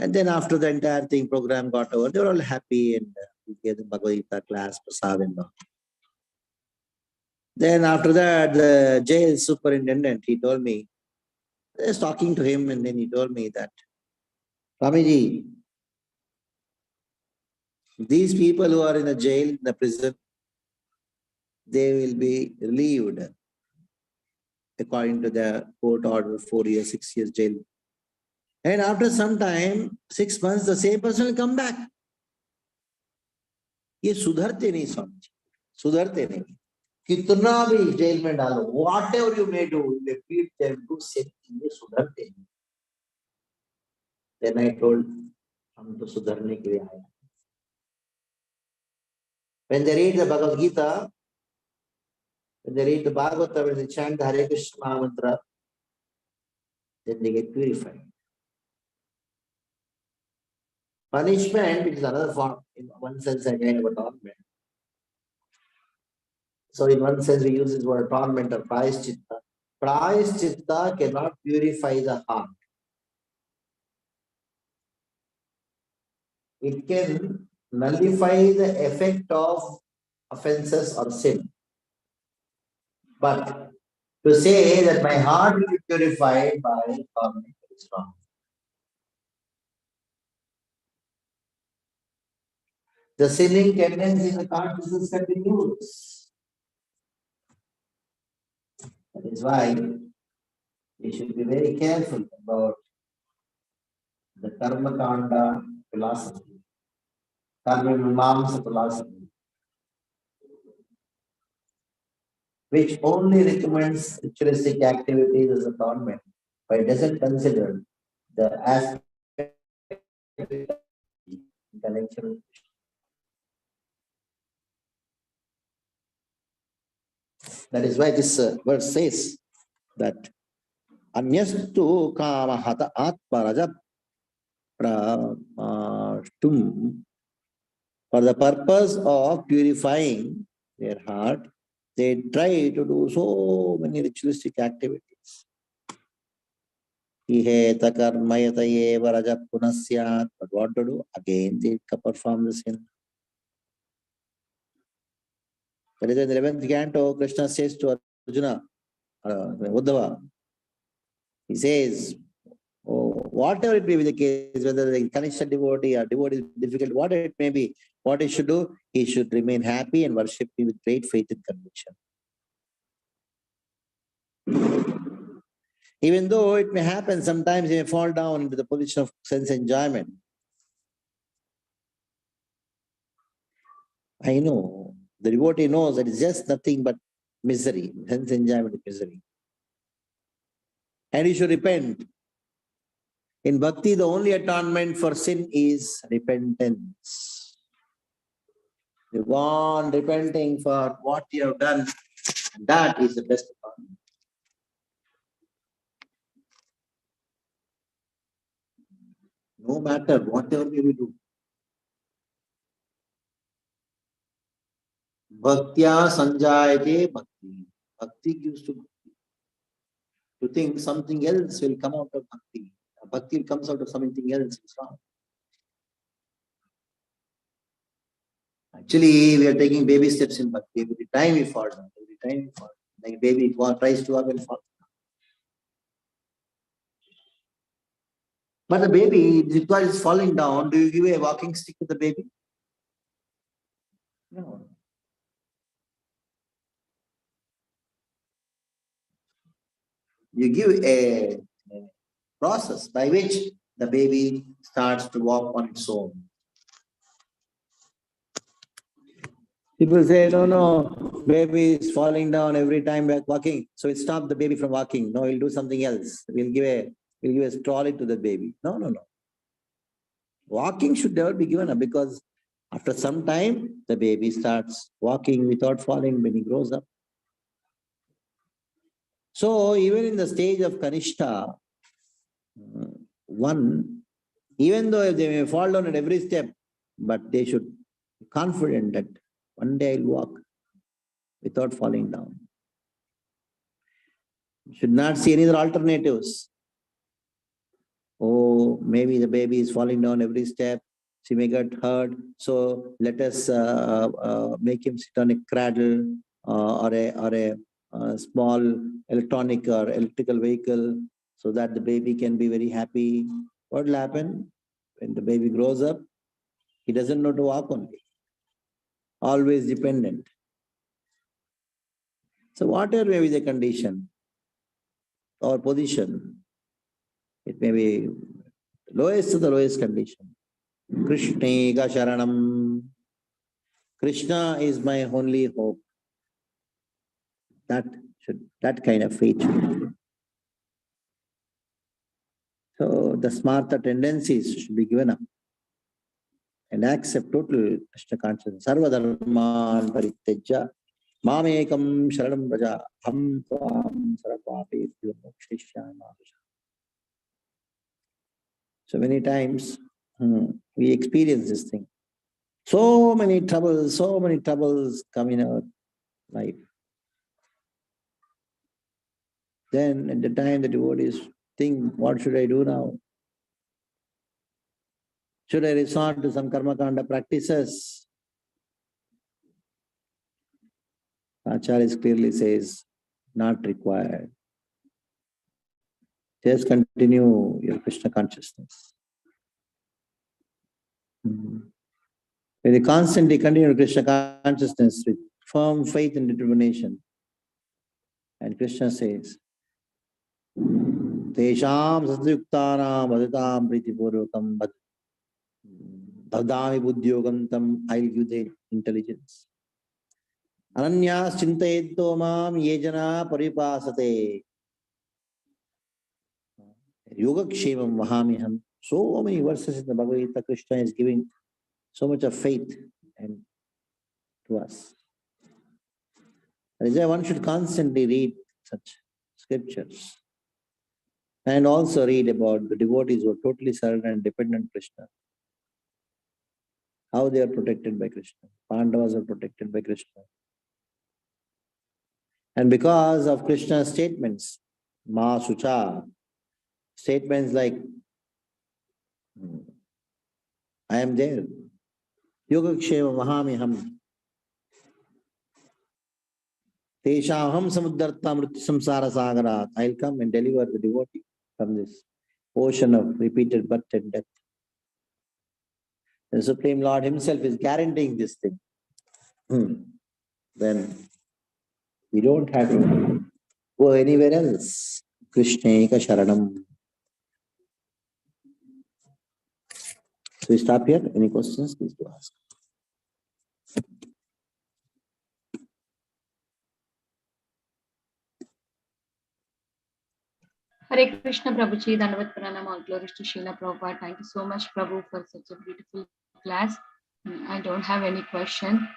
And then after the entire program got over, they were all happy and we gave them Bhagavad Gita class, prasad and all. Then after that, the jail superintendent, he told me, I was talking to him and then he told me that, Swamiji, these people who are in the jail, in the prison, they will be relieved according to the court order, 4 years, 6 years jail. And after some time, 6 months, the same person will come back. ये सुधरते नहीं स्वामी जी, सुधरते नहीं. कितना भी jail में डालो, whatever you may do, they beat them, do same thing, ये सुधरते नहीं. Then I told, हम तो सुधरने के लिए आए. When they read the Bhagavad Gita, when they read the Bhagavatam, when they chant the Hare Krishna mantra, then they get purified. Punishment is another form, in one sense, again, of atonement. So in one sense, we use this word atonement or prayaschitta. Prayaschitta cannot purify the heart. It can nullify the effect of offenses or sin. But to say that my heart will be purified by atonement is wrong. The sinning tendency in the consciousness continues. That is why we should be very careful about the karma kanda philosophy, karma mimamsa philosophy, which only recommends ritualistic activities as atonement, but it doesn't consider the aspect in connection with Krishna. That is why this verse says that Anyastu kama hata atmaraja pramashtum. For the purpose of purifying their heart, they try to do so many ritualistic activities. Iheta karmayata eva raja punasyat. But what to do? Again, they perform the sin. That is in the 11th canto, Krishna says to Arjuna, Uddhava, he says, oh, whatever it may be the case, whether the connection devotee or devotee is difficult, whatever it may be, what he should do, he should remain happy and worship me with great faith and conviction. Even though it may happen, sometimes he may fall down into the position of sense enjoyment. I know, the devotee knows that it's just nothing but misery, sense enjoyment is misery. And he should repent. In bhakti, the only atonement for sin is repentance. You go on repenting for what you have done, that is the best atonement. No matter whatever we do. Bhaktya sanjayate bhakti. Bhakti gives to bhakti. To think something else will come out of bhakti. Bhakti comes out of something else. It's wrong. Actually, we are taking baby steps in bhakti. Every time we fall down, every time we fall down. Like baby tries to walk and fall. But the baby, because it's falling down, do you give a walking stick to the baby? No. You give a process by which the baby starts to walk on its own. People say, no, baby is falling down every time we're walking. So we stop the baby from walking. No, we'll do something else. We'll give a trolley to the baby. No. Walking should never be given up because after some time, the baby starts walking without falling when he grows up. So even in the stage of Kanishta, even though they may fall down at every step, but they should be confident that one day I'll walk without falling down. Should not see any other alternatives. Oh, maybe the baby is falling down every step. She may get hurt. So let us make him sit on a cradle or a small electronic or electrical vehicle so that the baby can be very happy. What will happen when the baby grows up? He doesn't know to walk only. Always dependent. So whatever may be the condition or position, it may be lowest of the lowest condition. Krishna Sharanam. Krishna is my only hope. That kind of faith. So the smarta tendencies should be given up and accept total Krishna consciousness. Sarva dharman parityaja mamekam sharanam vraja ham tvam sarvapebhyo mokshayishyami. So many times we experience this thing. So many troubles come in our life. Then at the time the devotees think, what should I do now? Should I resort to some karma kanda practices? Acharya clearly says, not required. Just continue your Krishna consciousness. When you constantly continue Krishna consciousness with firm faith and determination, and Krishna says, Tesham satyuktanam vadatam pritipurvakam bhadami buddhyogam tam, I'll give the intelligence. Ananyas chintayedto mam yejana paripasate. Yogakshemam vahamiham. So many verses in the Bhagavad Gita, Krishna is giving so much of faith and to us. That is why one should constantly read such scriptures and also read about the devotees who are totally surrendered and dependent on Krishna. How they are protected by Krishna. Pandavas are protected by Krishna. And because of Krishna's statements, Ma Sucha, statements like, I am there. Yogakshema Mahamiham. Teshaham Samuddarta Mrityu Samsara Sagarat. I'll come and deliver the devotee from this ocean of repeated birth and death. The Supreme Lord Himself is guaranteeing this thing. Then we don't have to go anywhere else. Krishna Sharanam. So we stop here. Any questions, please do ask.
Hare Krishna Prabhuji, Dandavat Pranam, all glories to Srila Prabhupada. Thank you so much, Prabhu, for such a beautiful class. I don't have any question.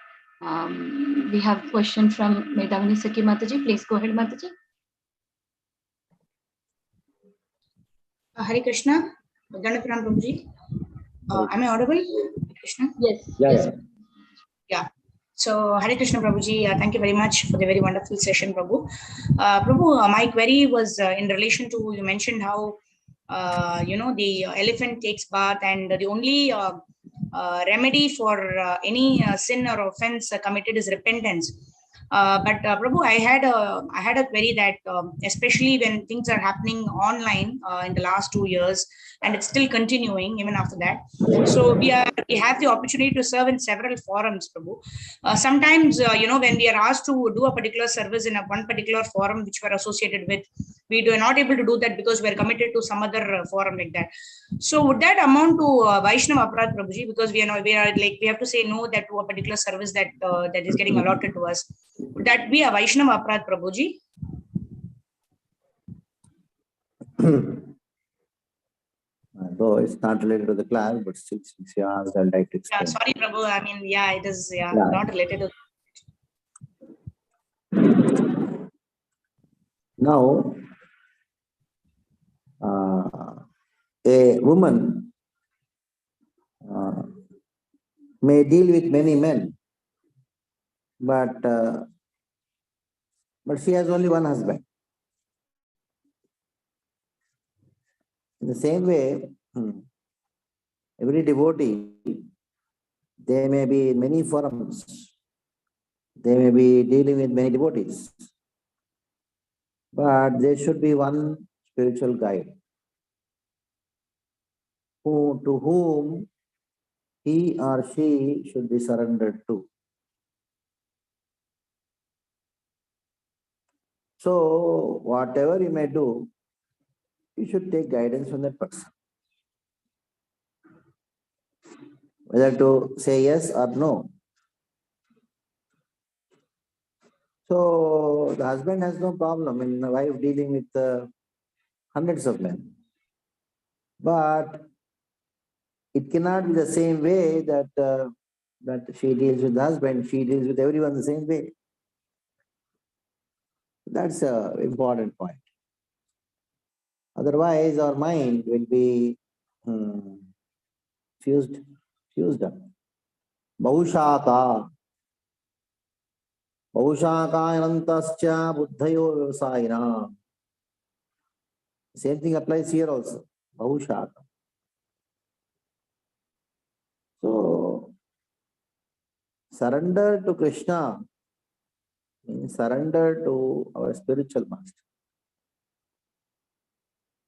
We have a question from Medhavini Saki Mataji. Please go ahead, Mataji.
Hare Krishna. Dandavat Pranam Prabhuji. Am I audible? Krishna?
Yes.
Yeah.
Yeah. So, Hare Krishna Prabhuji, thank you very much for the very wonderful session, Prabhu. Prabhu, my query was in relation to, you mentioned how, the elephant takes bath, and the only remedy for any sin or offense committed is repentance. But Prabhu, I had a query that especially when things are happening online in the last 2 years, and it's still continuing even after that. So we have the opportunity to serve in several forums, Prabhu. Sometimes when we are asked to do a particular service in one particular forum which we're associated with, we are not able to do that because we're committed to some other forum like that. So would that amount to Vaishnava Aparadh, Prabhuji? Because we have to say no that to a particular service that that is getting allotted to us. Would that be a Vaishnava Aparadh, Prabhuji?
Though it's not related to the class, but still, since you asked, I'd like to explain.
Sorry, Prabhu. I mean, it is not related to.
Now, a woman may deal with many men, but she has only one husband. In the same way, every devotee, they may be in many forums, they may be dealing with many devotees, but there should be one spiritual guide to whom he or she should be surrendered to. So, whatever you may do, you should take guidance from that person. Whether to say yes or no. So, the husband has no problem in the wife dealing with hundreds of men. But it cannot be the same way that she deals with the husband, she deals with everyone the same way. That's an important point. Otherwise, our mind will be fused up. Bahushaka anantascha buddhayo vyavasayina. Same thing applies here also. Bahushaka. So, surrender to Krishna means surrender to our spiritual master.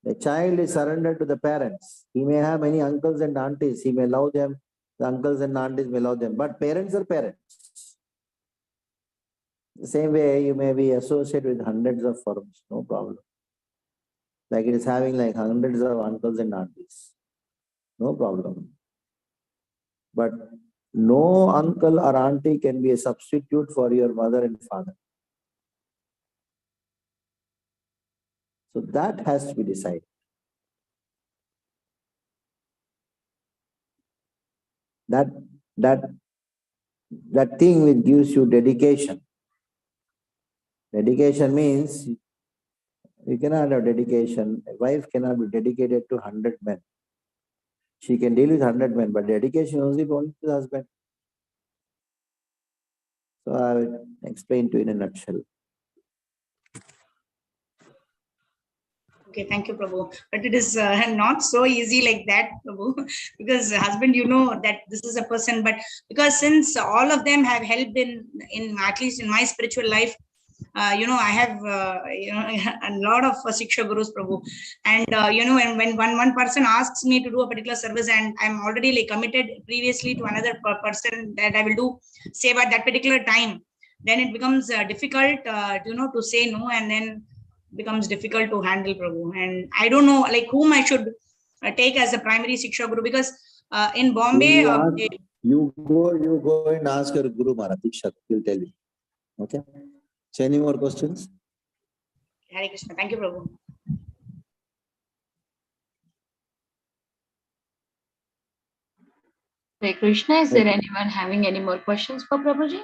The child is surrendered to the parents. He may have many uncles and aunties. He may love them. The uncles and aunties may love them. But parents are parents. The same way, you may be associated with hundreds of forms. No problem. Like it is having like hundreds of uncles and aunties. No problem. But no uncle or auntie can be a substitute for your mother and father. So that has to be decided. That thing which gives you dedication. Dedication means you cannot have dedication. A wife cannot be dedicated to 100 men. She can deal with 100 men, but dedication only to the husband. So I will explain to you in a nutshell.
Okay, thank you, Prabhu. But it is not so easy like that, Prabhu, because husband, that this is a person, but because since all of them have helped in at least in my spiritual life, I have a lot of Siksha Gurus, Prabhu, and when one person asks me to do a particular service and I'm already like committed previously to another person that I will do save at that particular time, then it becomes difficult, to say no, and then becomes difficult to handle, Prabhu. And I don't know like whom I should take as a primary Siksha Guru, because in Bombay,
you go and ask your Guru Maharaj, Diksha, he'll tell you. Okay. So any more questions?
Hare Krishna. Thank you, Prabhu.
Hare Krishna. Is there anyone having any more questions for Prabhuji?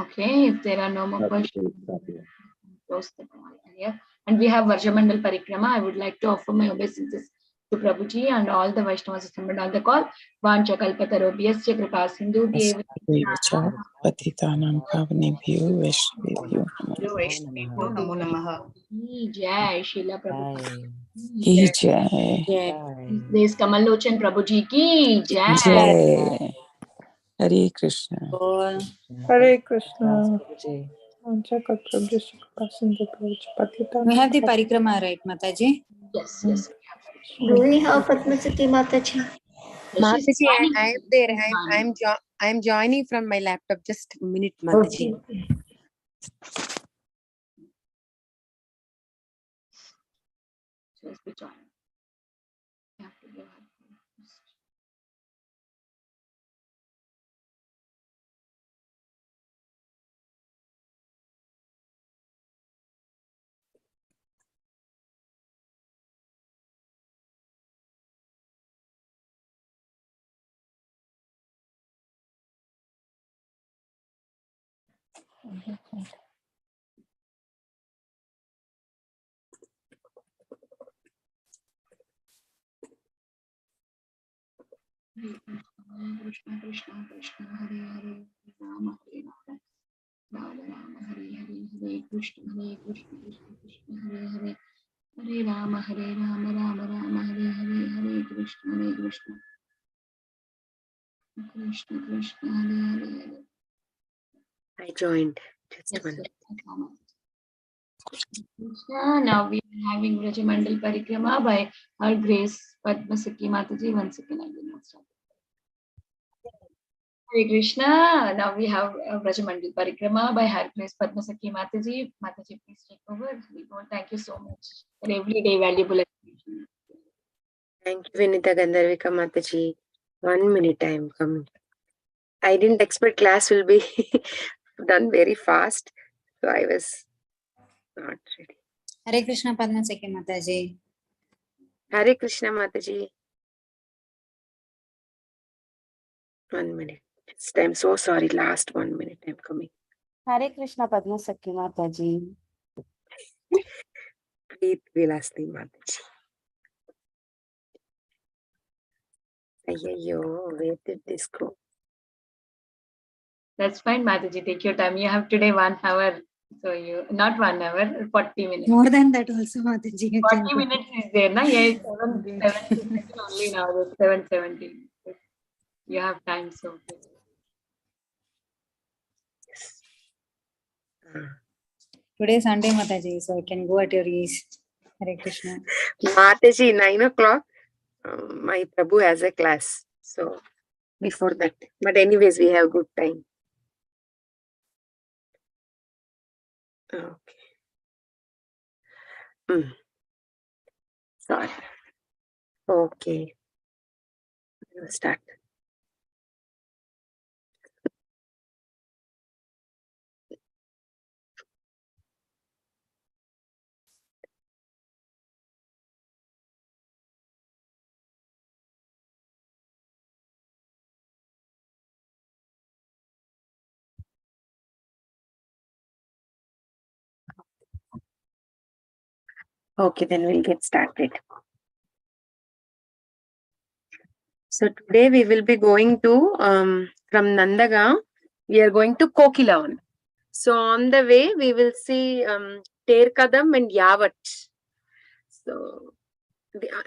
Okay, if there are no more questions, close the call here. And we have Varjamandal Parikrama. I would like to offer my obeisances to Prabhuji and all the Vaishnavas assembled on the call. Vancha kalpatarobhyasya kripa sindhu
Patitanam Pavanebhyo Vaishnavebhyo
Namo Namaha.
Jai Srila Prabhupada.
Ki Jai.
There's Kamal Lochan Prabhuji ki Jai.
Jai. Hare Krishna.
Hare Krishna.
We have the parikrama, right, Mataji?
Yes, yes.
Do we have Padmasati Mataji?
Mataji, I am there. I'm joining from my laptop. Just a minute, Mataji.
Okay.
Just be joined. You have to give up. Krishna Krishna Krishna Hare Hare Rama Hare Rama Rama Rama Hare Hare Hare Krishna Krishna Krishna Hare Hare Hare Rama Rama Rama Hare Hare Hare Krishna Krishna Krishna Krishna Hare Hare.
I joined. Just
Yes,
one.
yes, Krishna. Now we are having Vrajamandal Parikrama by Her Grace Padmasaki Mataji. One second, I will not stop. Hare Krishna. Now we have Vrajamandal Parikrama by Her Grace Padmasaki Mataji. Mataji, please take over. Thank you so much for everyday valuable information.
Thank you, Vinita Gandharvika Mataji. 1 minute, I am coming. I didn't expect class will be done very fast, so I was not ready.
Hare Krishna Padmasaki Mataji.
Hare Krishna Mataji. 1 minute. Just, I'm so sorry. Last 1 minute, I'm coming.
Hare Krishna Padmasaki Mataji.
Preet Vilasni Mataji. Ayyo, where did this go?
That's fine, Mataji. Take your time. You have today 1 hour. So you not 1 hour, 40 minutes.
More than that also, Mataji.
40 minutes is there, na? Yeah, 7 only now. 7:17. You have time, so.
Today is Sunday, Mataji, so I can go at your ease. Hare Krishna.
Mataji, 9 o'clock. My Prabhu has a class. So before that. But anyways, we have good time. Okay. Sorry. Okay. We'll start. Okay, then we'll get started. So today we will be going to, from Nandagaon, we are going to Kokilavan. So on the way, we will see Terkadam and Yavat. So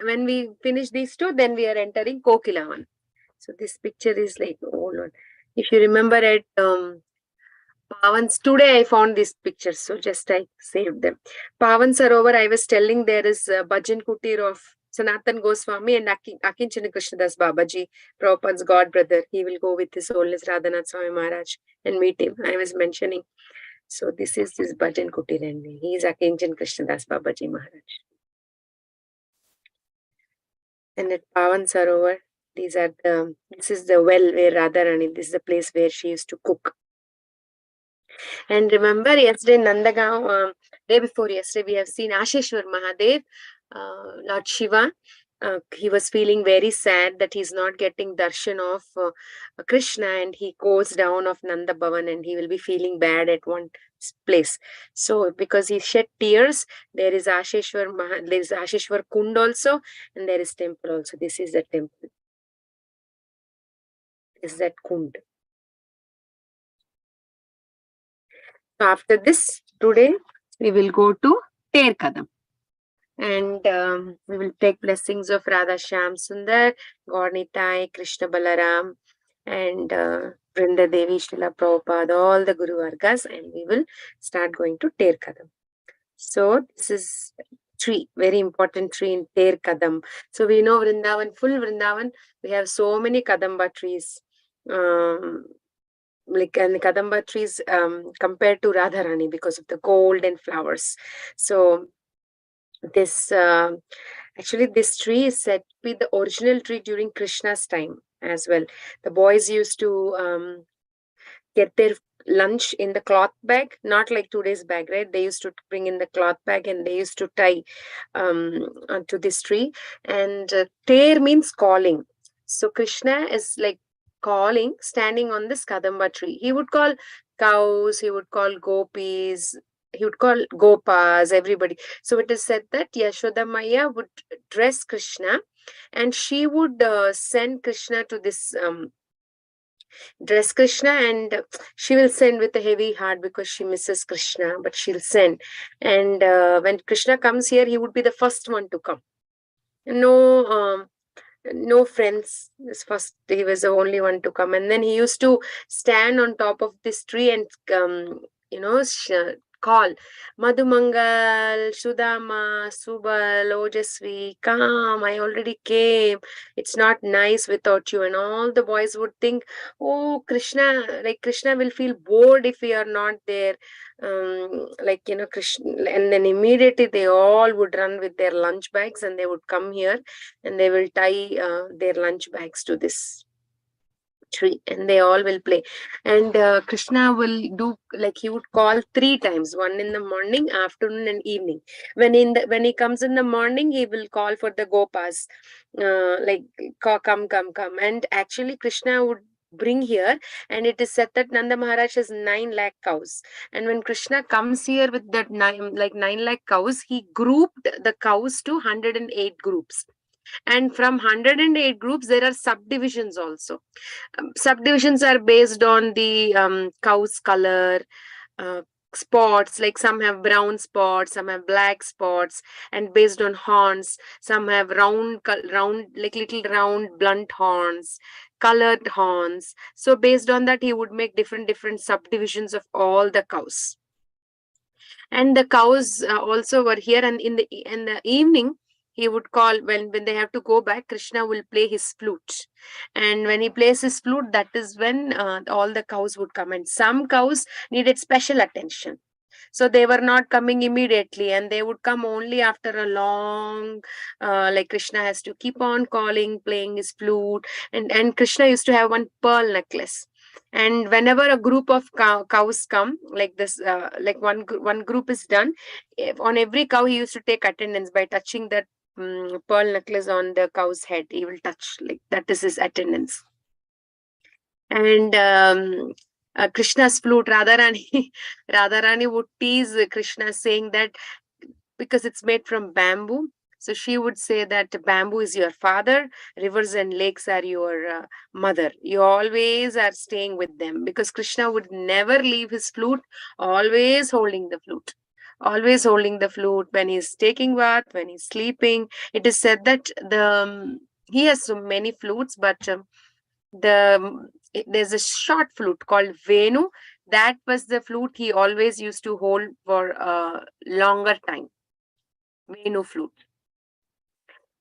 when we finish these two, then we are entering Kokilavan. So this picture is like, oh Lord. If you remember at Pavans, today I found these pictures, so just I saved them. Pavan Sarovar, I was telling there is a Bhajan Kutir of Sanatan Goswami and Akinchana Krishnadas Babaji, Prabhupada's god brother. He will go with his holiness Radhanath Swami Maharaj and meet him. I was mentioning. So this is this Bhajan Kutir and he is Akinchana Krishnadas Babaji Maharaj. And at Pavan Sarovar, this is the well where Radharani, this is the place where she used to cook. And remember yesterday Nandagaon, day before yesterday, we have seen Asheshwar Mahadev, Lord Shiva. He was feeling very sad that he's not getting darshan of Krishna, and he goes down of Nanda Bhavan and he will be feeling bad at one place. So because he shed tears, there is Asheshwar Kund also, and there is temple also. This is the temple. This is that Kund. After this, today we will go to Ter Kadam. And we will take blessings of Radha Shyam Sundar, Gaurnitai, Krishna Balaram, and Vrinda Devi, Srila Prabhupada, all the Guru Vargas, and we will start going to Ter Kadam. So this is tree, very important tree in Ter Kadam. So we know Vrindavan, full Vrindavan, we have so many Kadamba trees. Like and Kadamba trees compared to Radharani because of the golden flowers. So this actually this tree is said to be the original tree during Krishna's time as well. The boys used to get their lunch in the cloth bag, not like today's bag, right? They used to bring in the cloth bag and they used to tie onto this tree. And Ter means calling. So Krishna is like calling, standing on this Kadamba tree. He would call cows, he would call gopis, he would call gopas, everybody. So it is said that Yashoda Maya would dress Krishna and she would send Krishna to this dress Krishna, and she will send with a heavy heart because she misses Krishna, but she'll send. And when Krishna comes here, he would be the first one to come. No friends. This first, he was the only one to come, and then he used to stand on top of this tree and call Madhumangal, Sudama, Subal, Ojasvi, come, I already came. It's not nice without you. And all the boys would think, oh, Krishna will feel bored if we are not there. Krishna, and then immediately they all would run with their lunch bags and they would come here and they will tie their lunch bags to this tree and they all will play. And Krishna will do, like, he would call 3 times, one in the morning, afternoon and evening. When he comes in the morning, he will call for the gopas, come. And actually Krishna would bring here, and it is said that Nanda Maharaj has 9 lakh cows. And when Krishna comes here with that 9 lakh cows, he grouped the cows to 108 groups. And from 108 groups, there are subdivisions also. Subdivisions are based on the cow's color, spots, like some have brown spots, some have black spots, and based on horns, some have round, like little round blunt horns, colored horns. So based on that, he would make different subdivisions of all the cows. And the cows also were here, and in the evening, he would call, when they have to go back, Krishna will play his flute. And when he plays his flute, that is when all the cows would come. And some cows needed special attention. So they were not coming immediately, and they would come only after a long, like Krishna has to keep on calling, playing his flute. And Krishna used to have one pearl necklace. And whenever a group of cows come, like this, like one group is done, on every cow he used to take attendance by touching that pearl necklace on the cow's head. He will touch, like that is his attendance. And Krishna's flute, Radharani would tease Krishna, saying that because it's made from bamboo, so she would say that bamboo is your father, rivers and lakes are your mother. You always are staying with them, because Krishna would never leave his flute, always holding the flute. Always holding the flute when he's taking bath, when he's sleeping. It is said that he has so many flutes, but there's a short flute called Venu. That was the flute he always used to hold for a longer time. Venu flute.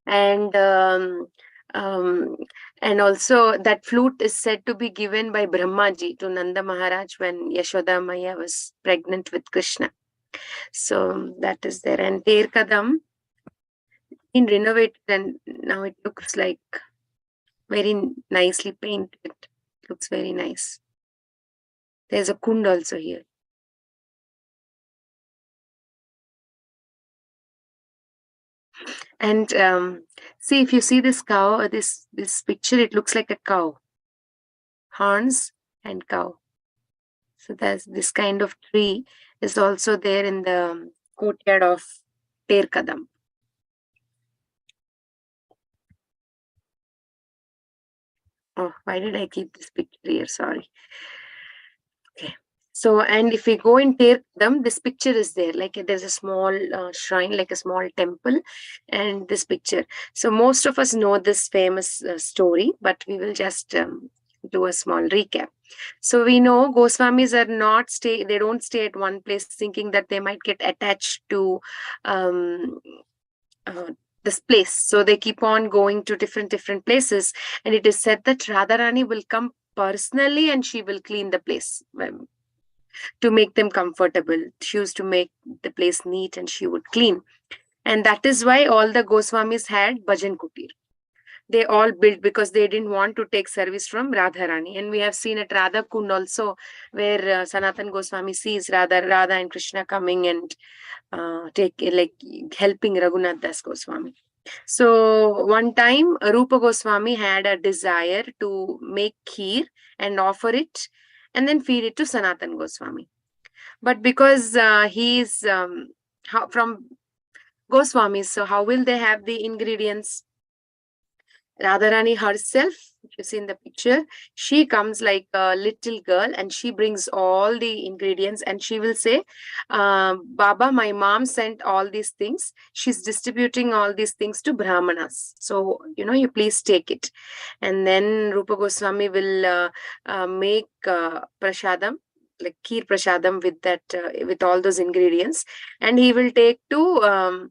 And also that flute is said to be given by Brahmaji to Nanda Maharaj when Yashoda Maya was pregnant with Krishna. So that is there. And Ter Kadam been renovated, and now it looks like very nicely painted. It looks very nice. There's a kund also here. And see, if you see this cow, this picture, it looks like a cow. Horns and cow. So there's this kind of tree is also there in the courtyard of Terkadam. Oh, why did I keep this picture here? Sorry. Okay. So, and if we go in Terkadam, this picture is there. Like there's a small shrine, like a small temple, and this picture. So most of us know this famous story, but we will just do a small recap. So we know Goswamis are not they don't stay at one place thinking that they might get attached to this place. So they keep on going to different places, and it is said that Radharani will come personally and she will clean the place to make them comfortable. She used to make the place neat and she would clean. And that is why all the Goswamis had Bhajan Kutir. They all built because they didn't want to take service from Radharani. And we have seen at Radha Kund also, where Sanatan Goswami sees Radha and Krishna coming and helping Raghunath Das Goswami. So one time Rupa Goswami had a desire to make kheer and offer it and then feed it to Sanatan Goswami. But because he is from Goswamis, so how will they have the ingredients? Radharani herself, you see in the picture, she comes like a little girl and she brings all the ingredients and she will say, Baba, my mom sent all these things. She's distributing all these things to Brahmanas. So, you please take it. And then Rupa Goswami will make prasadam, like kheer prasadam with that, with all those ingredients. And he will take to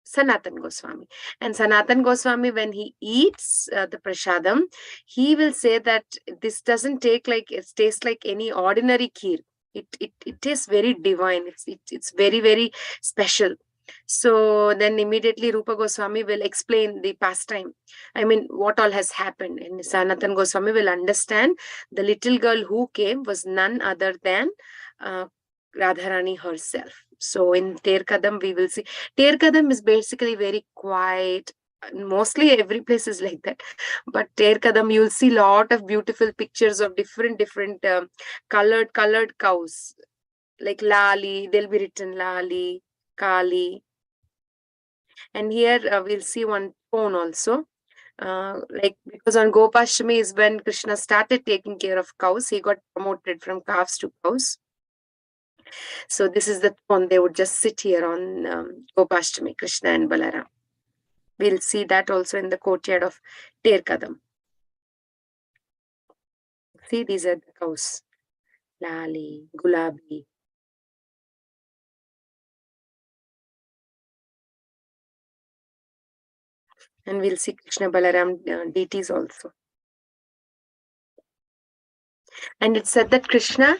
Sanatan Goswami. And Sanatan Goswami, when he eats the prasadam, he will say that this doesn't taste like any ordinary kheer. It tastes very divine. It's very, very special. So then immediately Rupa Goswami will explain the pastime. I mean, what all has happened. And Sanatan Goswami will understand the little girl who came was none other than Radharani herself. So in Terkadam, we will see. Terkadam is basically very quiet. Mostly every place is like that. But Terkadam, you'll see a lot of beautiful pictures of different colored cows. Like Lali, they'll be written Lali, Kali. And here we'll see one pone also. Because on Gopashtami is when Krishna started taking care of cows. He got promoted from calves to cows. So this is the one they would just sit here on Gopashtami, Krishna and Balaram. We'll see that also in the courtyard of Terkadam. See, these are the cows. Lali, Gulabi. And we'll see Krishna Balaram deities also. And it said that Krishna,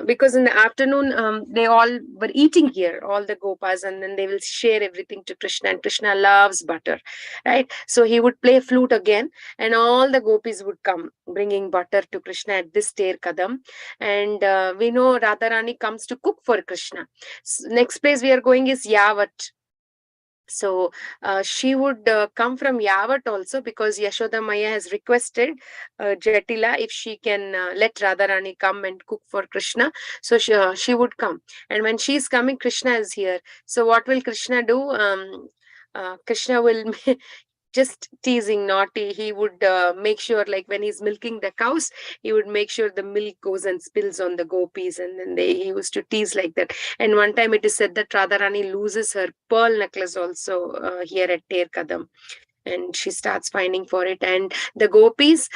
because in the afternoon, they all were eating here, all the Gopas, and then they will share everything to Krishna. And Krishna loves butter, right? So he would play flute again, and all the gopis would come, bringing butter to Krishna at this Terkadam. And we know Radharani comes to cook for Krishna. So next place we are going is Yavat. So she would come from Yavat also, because Yashoda Maya has requested Jatila if she can let Radharani come and cook for Krishna. So she would come. And when she's coming, Krishna is here. So what will Krishna do? Krishna will just teasing, naughty. He would make sure, like when he's milking the cows, he would make sure the milk goes and spills on the gopis, and then he used to tease like that. And one time it is said that Radharani loses her pearl necklace also here at Terkadam, and she starts finding for it. And the gopis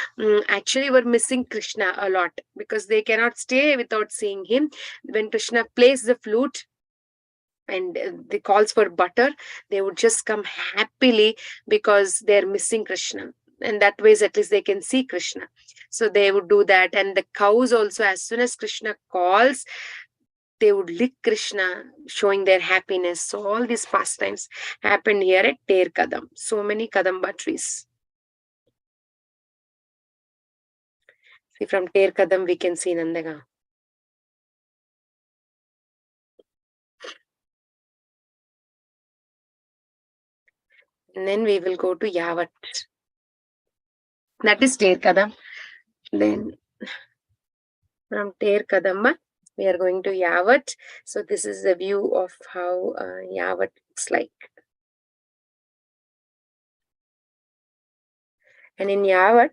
actually were missing Krishna a lot, because they cannot stay without seeing him. When Krishna plays the flute and the calls for butter, they would just come happily because they're missing Krishna. And that ways, at least they can see Krishna. So they would do that. And the cows also, as soon as Krishna calls, they would lick Krishna, showing their happiness. So all these pastimes happened here at Terkadam. So many Kadamba trees. See, from Terkadam, we can see Nandaga. And then we will go to Yavat. That is Terkadam. Then From Ter Kadamba, we are going to Yavat. So this is the view of how Yavat looks like. And in Yavat,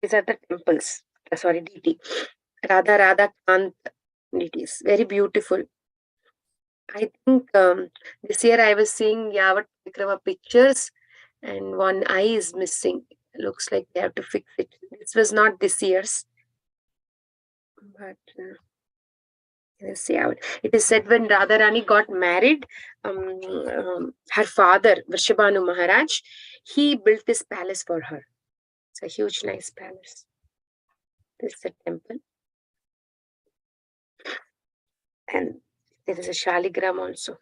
these are the temples. Sorry, deity. Radha Kant deities. Very beautiful. I think this year I was seeing Yavat Vikrama pictures and one eye is missing. Looks like they have to fix it. This was not this year's. But let's see how it is said when Radharani got married, her father, Vrishabhanu Maharaj, he built this palace for her. It's a huge, nice palace. This is a temple. And there is a Shaligram also.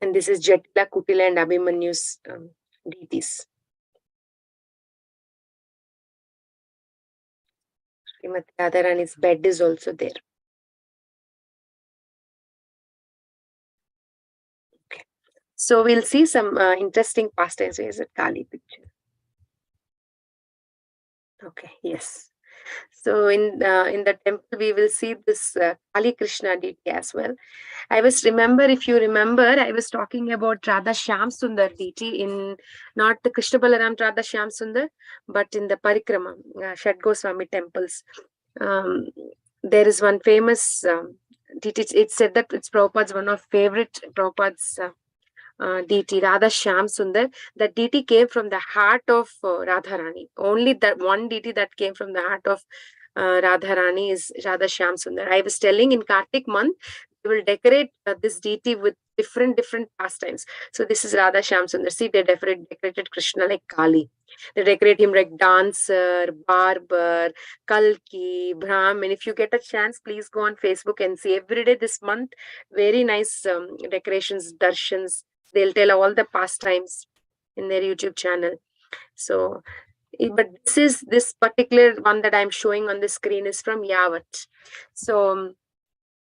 And this is Jatila, Kutila, and Abhimanyu's deities. Srimati Radharani's bed is also there. Okay. So we'll see some interesting pastimes. Here's a Kali picture. Okay, yes. So in the temple, we will see this Kali Krishna deity as well. If you remember, I was talking about Radha Shyam Sundar deity in not the Krishna Balaram Radha Shyam Sundar, but in the Parikrama, Shad Goswami temples. There is one famous deity. It's said that it's Prabhupada's one of favorite Prabhupada's deity, Radha Shyam Sundar. That deity came from the heart of Radharani. Only that one deity that came from the heart of Radharani is Radha Shyam Sundar. I was telling in Kartik month, we will decorate this deity with different pastimes. So this is Radha Shyam Sundar. See, they decorated Krishna like Kali. They decorate him like dancer, barber, Kalki, Brahmin. If you get a chance, please go on Facebook and see every day this month. Very nice decorations, darshans. They'll tell all the pastimes in their YouTube channel. So, but this particular one that I'm showing on the screen is from Yavat. So,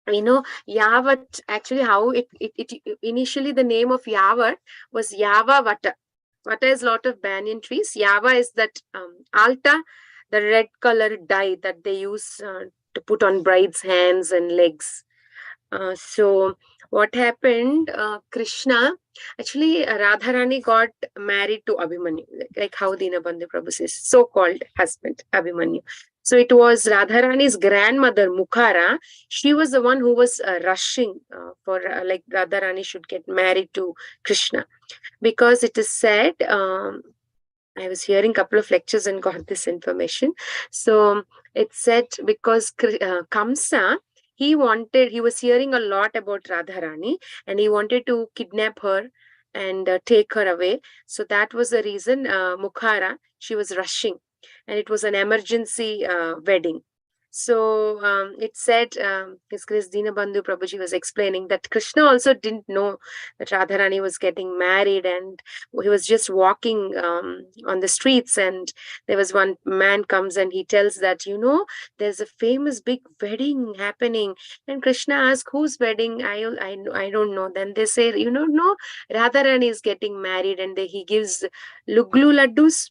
Yavat, actually how it initially the name of Yavat was Yava Vata. Vata is a lot of banyan trees. Yava is that alta, the red color dye that they use to put on brides' hands and legs. So what happened, Krishna, actually Radharani got married to Abhimanyu, like how Dinabandhu Prabhu says, so-called husband, Abhimanyu. So it was Radharani's grandmother, Mukhara. She was the one who was rushing for like Radharani should get married to Krishna. Because it is said, I was hearing a couple of lectures and got this information. So it said because Kamsa, he was hearing a lot about Radharani and he wanted to kidnap her and take her away. So that was the reason Mukhara, she was rushing and it was an emergency wedding. So it said, His Grace Dinabandhu Prabhuji was explaining that Krishna also didn't know that Radharani was getting married and he was just walking on the streets and there was one man comes and he tells that, there's a famous big wedding happening. And Krishna asks, whose wedding? I don't know. Then they say, no, Radharani is getting married and he gives Luglu laddus.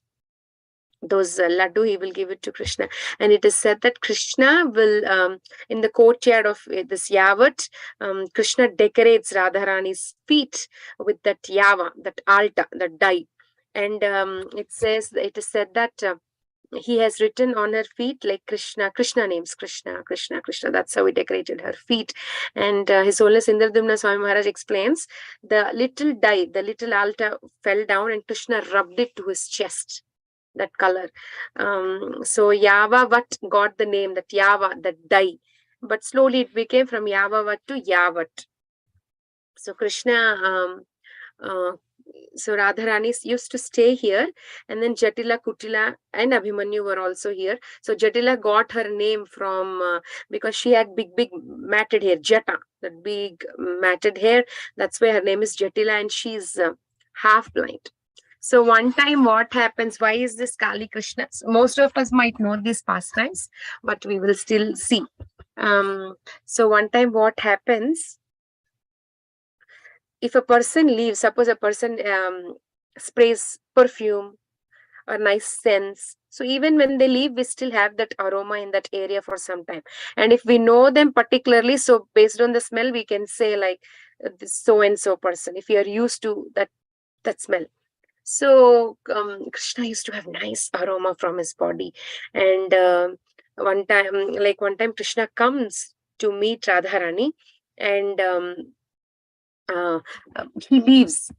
Those laddu he will give it to Krishna, and it is said that Krishna will in the courtyard of this Yavat, Krishna decorates Radharani's feet with that Yava, that alta, that dye, and it is said that he has written on her feet like Krishna names, Krishna. That's how he decorated her feet. And His Holiness Indradumna Swami Maharaj explains the little dye, the little alta fell down and Krishna rubbed it to his chest. That color. So Yavavat got the name, that Yava, that dye. But slowly it became from Yavavat to Yavat. So Krishna, so Radharani used to stay here, and then Jatila, Kutila, and Abhimanyu were also here. So Jatila got her name from because she had big matted hair, Jata, that big matted hair. That's why her name is Jatila, and she's half blind. So one time what happens, why is this Kali Krishna? Most of us might know these pastimes, but we will still see. So one time what happens, if a person leaves, suppose a person sprays perfume or nice scents. So even when they leave, we still have that aroma in that area for some time. And if we know them particularly, so based on the smell, we can say like this so and so person, if you are used to that smell. So Krishna used to have nice aroma from his body. And one time Krishna comes to meet Radharani, and he leaves.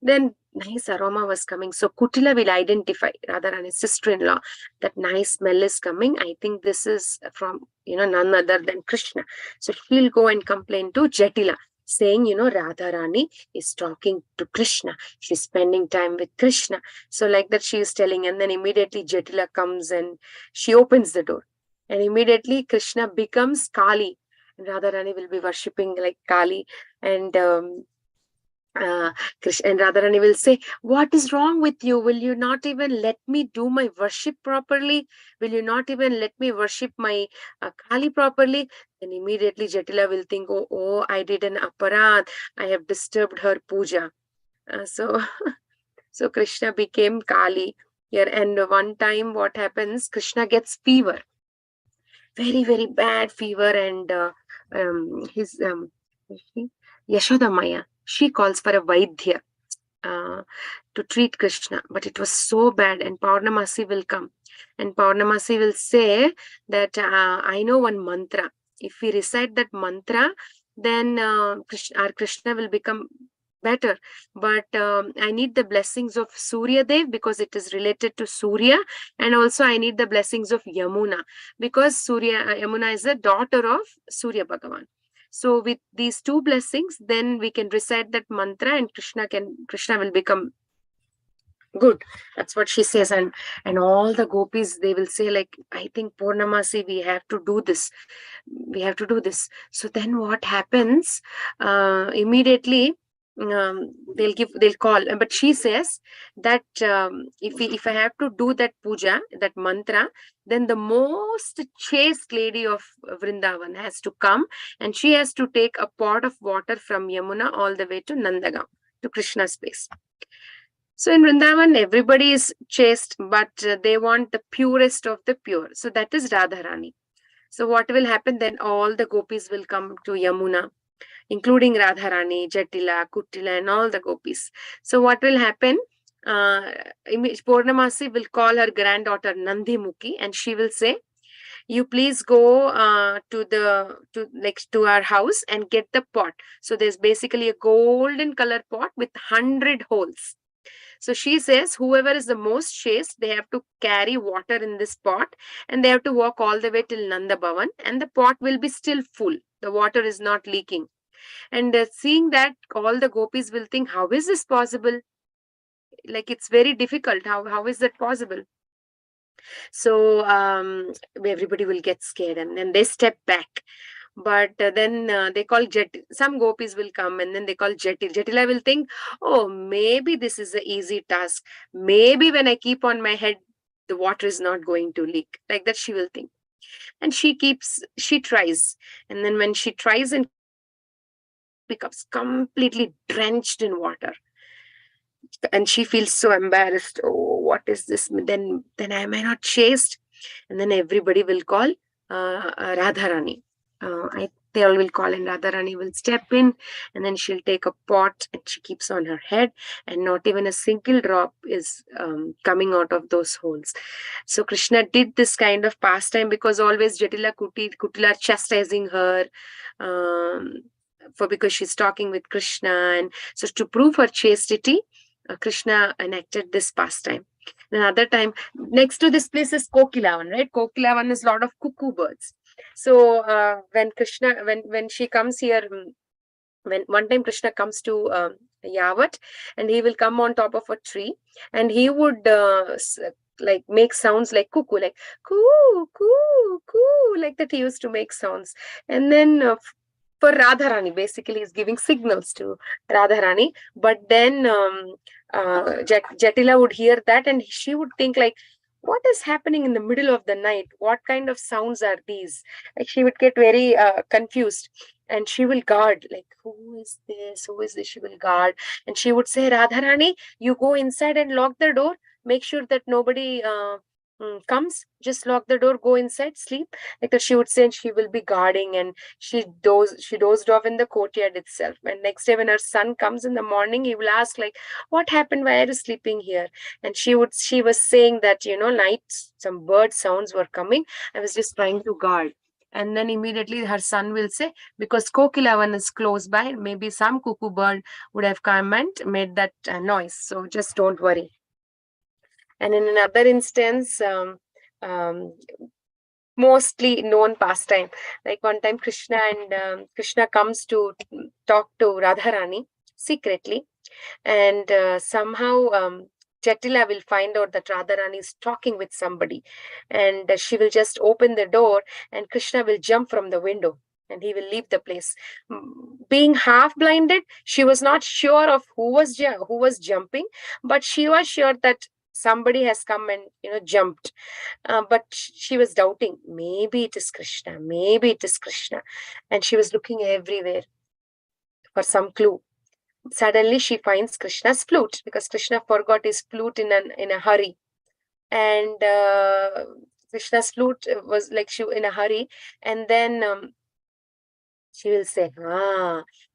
Then nice aroma was coming. So Kutila will identify, Radharani's sister-in-law, that nice smell is coming. I think this is from, none other than Krishna. So she'll go and complain to Jatila, saying, Radharani is talking to Krishna. She's spending time with Krishna. So like that she is telling, and then immediately Jatila comes and she opens the door. And immediately Krishna becomes Kali. And Radharani will be worshipping like Kali. And Krishna and Radharani will say, what is wrong with you? Will you not even let me do my worship properly? Will you not even let me worship my Kali properly? Then immediately Jatila will think, oh, I did an aparad. I have disturbed her puja. So Krishna became Kali here. And one time what happens, Krishna gets fever. Very, very bad fever. And his Yashoda Maya, she calls for a Vaidya to treat Krishna, but it was so bad. And Purnamasi will come, and Purnamasi will say that I know one mantra. If we recite that mantra, then our Krishna will become better. But I need the blessings of Surya Dev, because it is related to Surya, and also I need the blessings of Yamuna, because Yamuna is the daughter of Surya Bhagavan. So with these two blessings, then we can recite that mantra, and Krishna will become good. That's what she says. And all the gopis, they will say like, I think Purnamasi, we have to do this. So then what happens? Immediately they'll call. But she says that if I have to do that puja, that mantra, then the most chaste lady of Vrindavan has to come, and she has to take a pot of water from Yamuna all the way to Nandagaon, to Krishna's place. So in Vrindavan, everybody is chaste, but they want the purest of the pure. So that is Radharani. So what will happen then? All the gopis will come to Yamuna, including Radharani, Jatila, Kutila, and all the gopis. So what will happen? Purnamasi will call her granddaughter Nandimukhi, and she will say, you please go to our house and get the pot. So there's basically a golden color pot with 100 holes. So she says, whoever is the most chaste, they have to carry water in this pot, and they have to walk all the way till Nanda Bhavan, and the pot will be still full. The water is not leaking. And seeing that, all the gopis will think, how is this possible? Like, it's very difficult. How is that possible? So everybody will get scared, and then they step back. But then they call some gopis will come, and then they call Jatila will think, oh, maybe this is an easy task. Maybe when I keep on my head, the water is not going to leak. Like that she will think. And she tries. And then when she tries and becomes completely drenched in water, and she feels so embarrassed. Oh, what is this? Then am I not chaste? And then everybody will call Radharani. They all will call, and Radharani will step in, and then she'll take a pot and she keeps on her head, and not even a single drop is coming out of those holes. So Krishna did this kind of pastime because always Jatila Kutila are chastising her because she's talking with Krishna. And so to prove her chastity, Krishna enacted this pastime. Another time, next to this place is Kokilavan, right? Kokilavan is a lot of cuckoo birds. So when she comes here, when one time Krishna comes to Yavat, and he will come on top of a tree, and he would like make sounds like cuckoo, like coo, coo, coo, like that he used to make sounds. And then for Radharani, basically he's giving signals to Radharani. But then Jatila would hear that, and she would think like, what is happening in the middle of the night? What kind of sounds are these? Like, she would get very confused. and she will guard, like, who is this? Who is this? She will guard. And she would say, Radharani, you go inside and lock the door. Make sure that nobody comes. Just lock the door, go inside, sleep. Like that she would say, and she will be guarding, and she dozed off in the courtyard itself. And next day when her son comes in the morning, he will ask, like, what happened? Why are you sleeping here? And she was saying that, night some bird sounds were coming. I was just trying to guard. And then immediately her son will say, because Kokilavan is close by, maybe some cuckoo bird would have come and made that noise. So just don't worry. And in another instance, mostly known pastime, like one time Krishna comes to talk to Radharani secretly, and somehow Jatila will find out that Radharani is talking with somebody, and she will just open the door, and Krishna will jump from the window, and he will leave the place. Being half blinded, she was not sure of who was jumping, but she was sure that somebody has come and jumped. But she was doubting, maybe it is Krishna, and she was looking everywhere for some clue. Suddenly she finds Krishna's flute, because Krishna forgot his flute in a hurry, and Krishna's flute was like she in a hurry, and then she will say,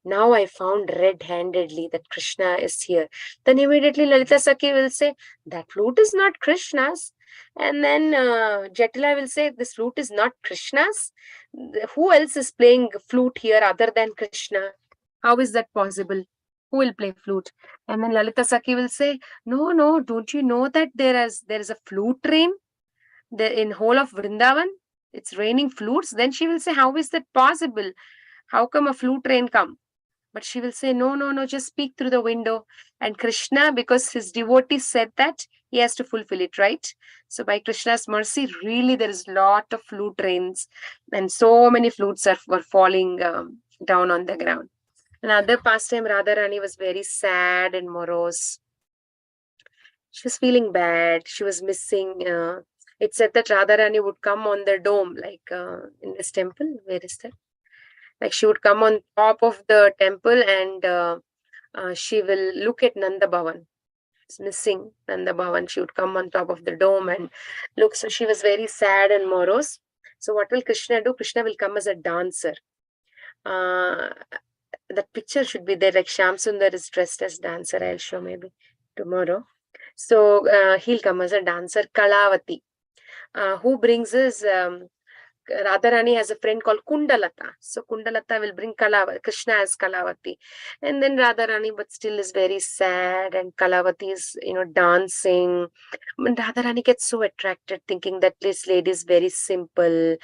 now I found red-handedly that Krishna is here. Then immediately Lalita Sakhi will say, that flute is not Krishna's. And then Jatila will say, this flute is not Krishna's. Who else is playing flute here other than Krishna? How is that possible? Who will play flute? And then Lalita Sakhi will say, no, don't you know that there is a flute rain in whole of Vrindavan? It's raining flutes. Then she will say, how is that possible? How come a flute rain come? But she will say, no, just speak through the window. And Krishna, because his devotees said that, he has to fulfill it, right? So by Krishna's mercy, really there is a lot of flute rains, and so many flutes were falling down on the ground. Another pastime, Radharani was very sad and morose. She was feeling bad. She was missing. It said that Radharani would come on the dome, like in this temple. Where is that? Like she would come on top of the temple, and she will look at Nanda Bhavan. It's missing Nanda Bhavan. She would come on top of the dome and look. So she was very sad and morose. So what will Krishna do? Krishna will come as a dancer. That picture should be there, like Shyam Sundar is dressed as dancer. I'll show maybe tomorrow. So he'll come as a dancer. Kalavati, who brings his Radharani has a friend called Kundalata. So Kundalata will bring Krishna as Kalavati. And then Radharani, but still is very sad, and Kalavati is, dancing. And Radharani gets so attracted, thinking that this lady is very simple,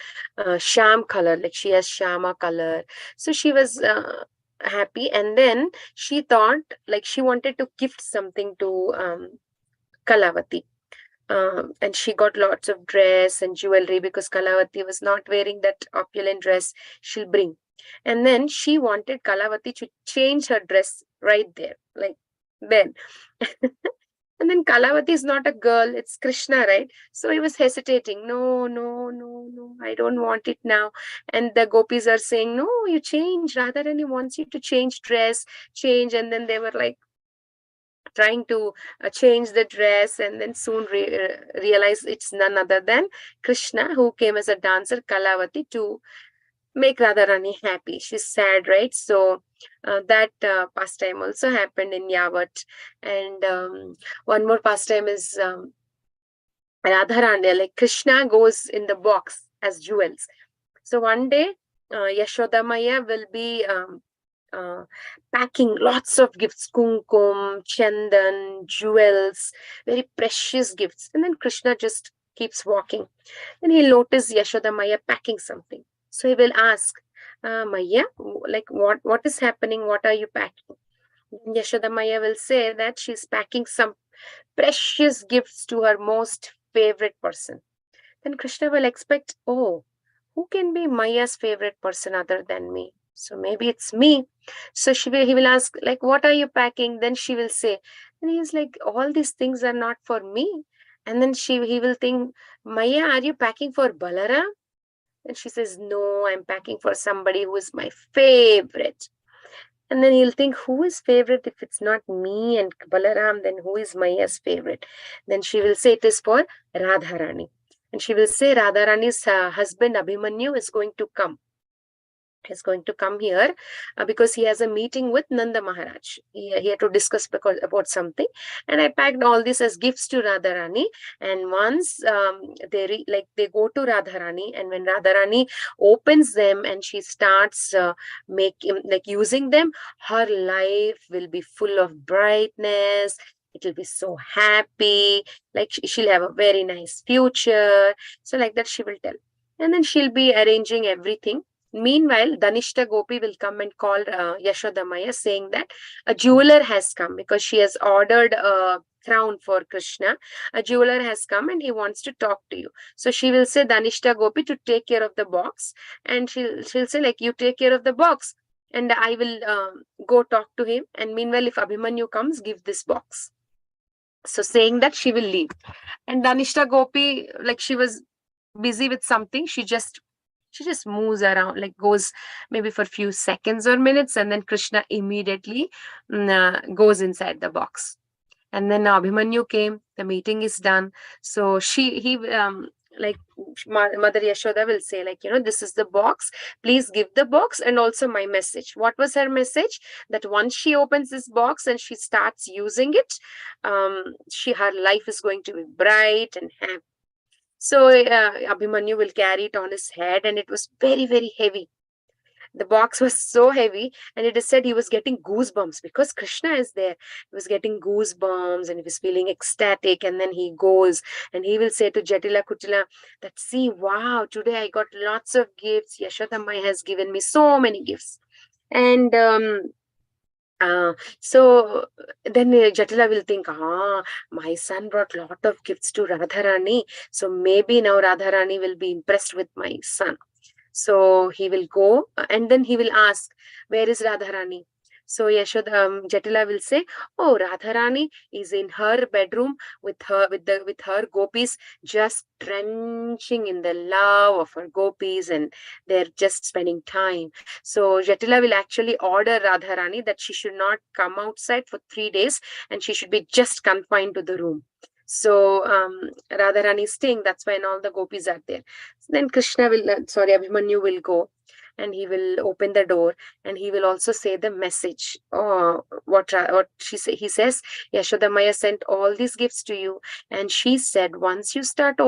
sham color, like she has shama color. So she was happy, and then she thought, like she wanted to gift something to Kalavati. And she got lots of dress and jewelry, because Kalavati was not wearing that opulent dress she'll bring. And then she wanted Kalavati to change her dress right there, like then. And then Kalavati is not a girl, it's Krishna, right? So he was hesitating. No, I don't want it now. And the gopis are saying, no, you change. Radharani wants you to change dress, change. And then they were like, trying to change the dress, and then soon realize it's none other than Krishna, who came as a dancer, Kalavati, to make Radharani happy. She's sad, right? So that pastime also happened in Yavat. And one more pastime is Radharani, like Krishna goes in the box as jewels. So one day Yashoda Maya will be packing lots of gifts, kumkum, chandan, jewels, very precious gifts. And then Krishna just keeps walking. And he'll notice Yashoda Maya packing something. So he will ask, Maya, like what is happening? What are you packing? And Yashoda Maya will say that she's packing some precious gifts to her most favorite person. Then Krishna will expect, oh, who can be Maya's favorite person other than me? So maybe it's me. So he will ask, like, what are you packing? Then she will say, and he's like, all these things are not for me. And then he will think, Maya, are you packing for Balaram? And she says, no, I'm packing for somebody who is my favorite. And then he'll think, who is favorite? If it's not me and Balaram, then who is Maya's favorite? Then she will say it is for Radharani. And she will say Radharani's husband Abhimanyu is going to come. He's going to come here because he has a meeting with Nanda Maharaj. He had to discuss about something. And I packed all this as gifts to Radharani. And once they go to Radharani, and when Radharani opens them and she starts using them, her life will be full of brightness. It will be so happy. Like she'll have a very nice future. So like that she will tell. And then she'll be arranging everything. Meanwhile, Danishta Gopi will come and call Yashoda Maya, saying that a jeweler has come because she has ordered a crown for Krishna. A jeweler has come and he wants to talk to you. So she will say Danishta Gopi to take care of the box, and she'll say like, you take care of the box and I will go talk to him. And meanwhile, if Abhimanyu comes, give this box. So saying that, she will leave. And Danishta Gopi, like she was busy with something, she just moves around, like goes maybe for a few seconds or minutes, and then Krishna immediately goes inside the box. And then Abhimanyu came, the meeting is done. So Mother Yashoda will say, like, this is the box, please give the box and also my message. What was her message? That once she opens this box and she starts using it, her life is going to be bright and happy. So Abhimanyu will carry it on his head, and it was very, very heavy. The box was so heavy, and it is said he was getting goosebumps because Krishna is there. He was getting goosebumps and he was feeling ecstatic. And then he goes and he will say to Jatila Kutila that, see, wow, today I got lots of gifts. Yashoda Mai has given me so many gifts. And so then Jatila will think, my son brought a lot of gifts to Radharani. So maybe now Radharani will be impressed with my son. So he will go and then he will ask, where is Radharani? So Yashoda, Jatila will say, oh, Radharani is in her bedroom with her gopis, just drenching in the love of her gopis, and they're just spending time. So Jatila will actually order Radharani that she should not come outside for 3 days and she should be just confined to the room. So Radharani is staying, that's why all the gopis are there. So then Abhimanyu will go and he will open the door and he will also say the message. He says, Yashoda Maya sent all these gifts to you, and she said, once you start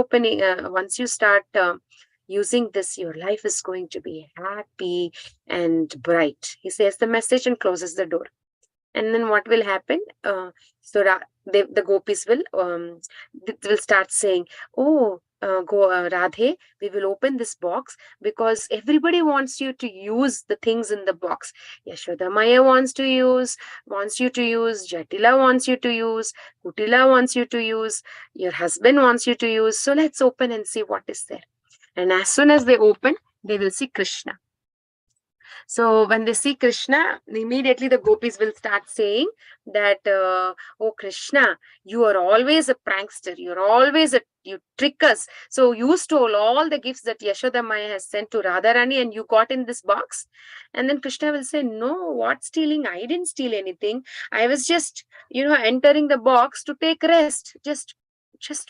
using this, your life is going to be happy and bright. He says the message and closes the door. And then what will happen? The gopis will start saying, oh, Radhe, we will open this box because everybody wants you to use the things in the box. Yashoda Maya wants you to use, Jatila wants you to use, Kutila wants you to use, your husband wants you to use. So let's open and see what is there. And as soon as they open, they will see Krishna. So when they see Krishna, immediately the gopis will start saying that, oh Krishna, you are always a prankster. You trick us. So you stole all the gifts that Yashoda Maya has sent to Radharani and you got in this box. And then Krishna will say, no, what stealing? I didn't steal anything. I was just, entering the box to take rest. Just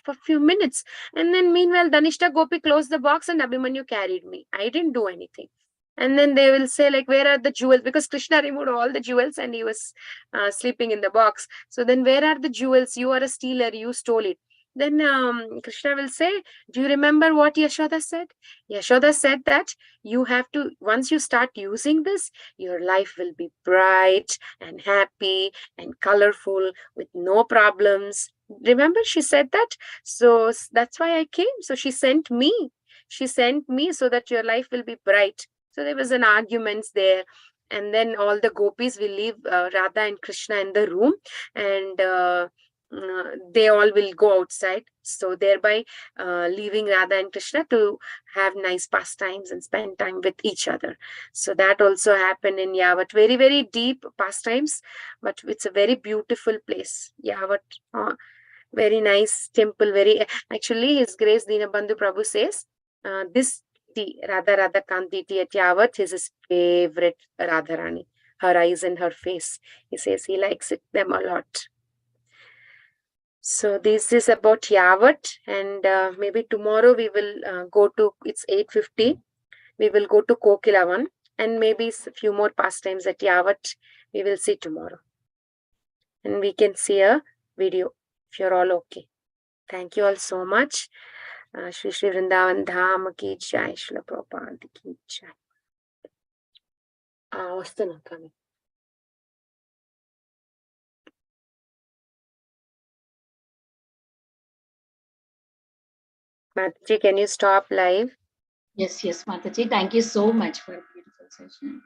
for a few minutes. And then meanwhile, Danishta Gopi closed the box and Abhimanyu carried me. I didn't do anything. And then they will say, like, where are the jewels? Because Krishna removed all the jewels and he was sleeping in the box. So then where are the jewels? You are a stealer. You stole it. Then Krishna will say, do you remember what Yashoda said? Yashoda said that you have to, once you start using this, your life will be bright and happy and colorful with no problems. Remember, she said that? So that's why I came. So she sent me. She sent me so that your life will be bright. So there was an argument there. And then all the gopis will leave Radha and Krishna in the room, and they all will go outside. So thereby leaving Radha and Krishna to have nice pastimes and spend time with each other. So that also happened in Yavat. Very, very deep pastimes, but it's a very beautiful place. Yavat, very nice temple. Actually, His Grace Dinabandhu Prabhu says, this Kanti, Radha Kanti at Yavat is his favorite Radharani. Her eyes and her face. He says he likes them a lot. So this is about Yavat, and maybe tomorrow we will go to, it's 8:50. We will go to Kokilavan, and maybe a few more pastimes at Yavat we will see tomorrow. And we can see a video if you're all okay. Thank you all so much. Shri Shri Vrindavan Dham ki jai, Srila Prabhupada ki jai. Vastuna coming. Mataji, can you stop live?
Yes, Mataji. Thank you so much for a beautiful session.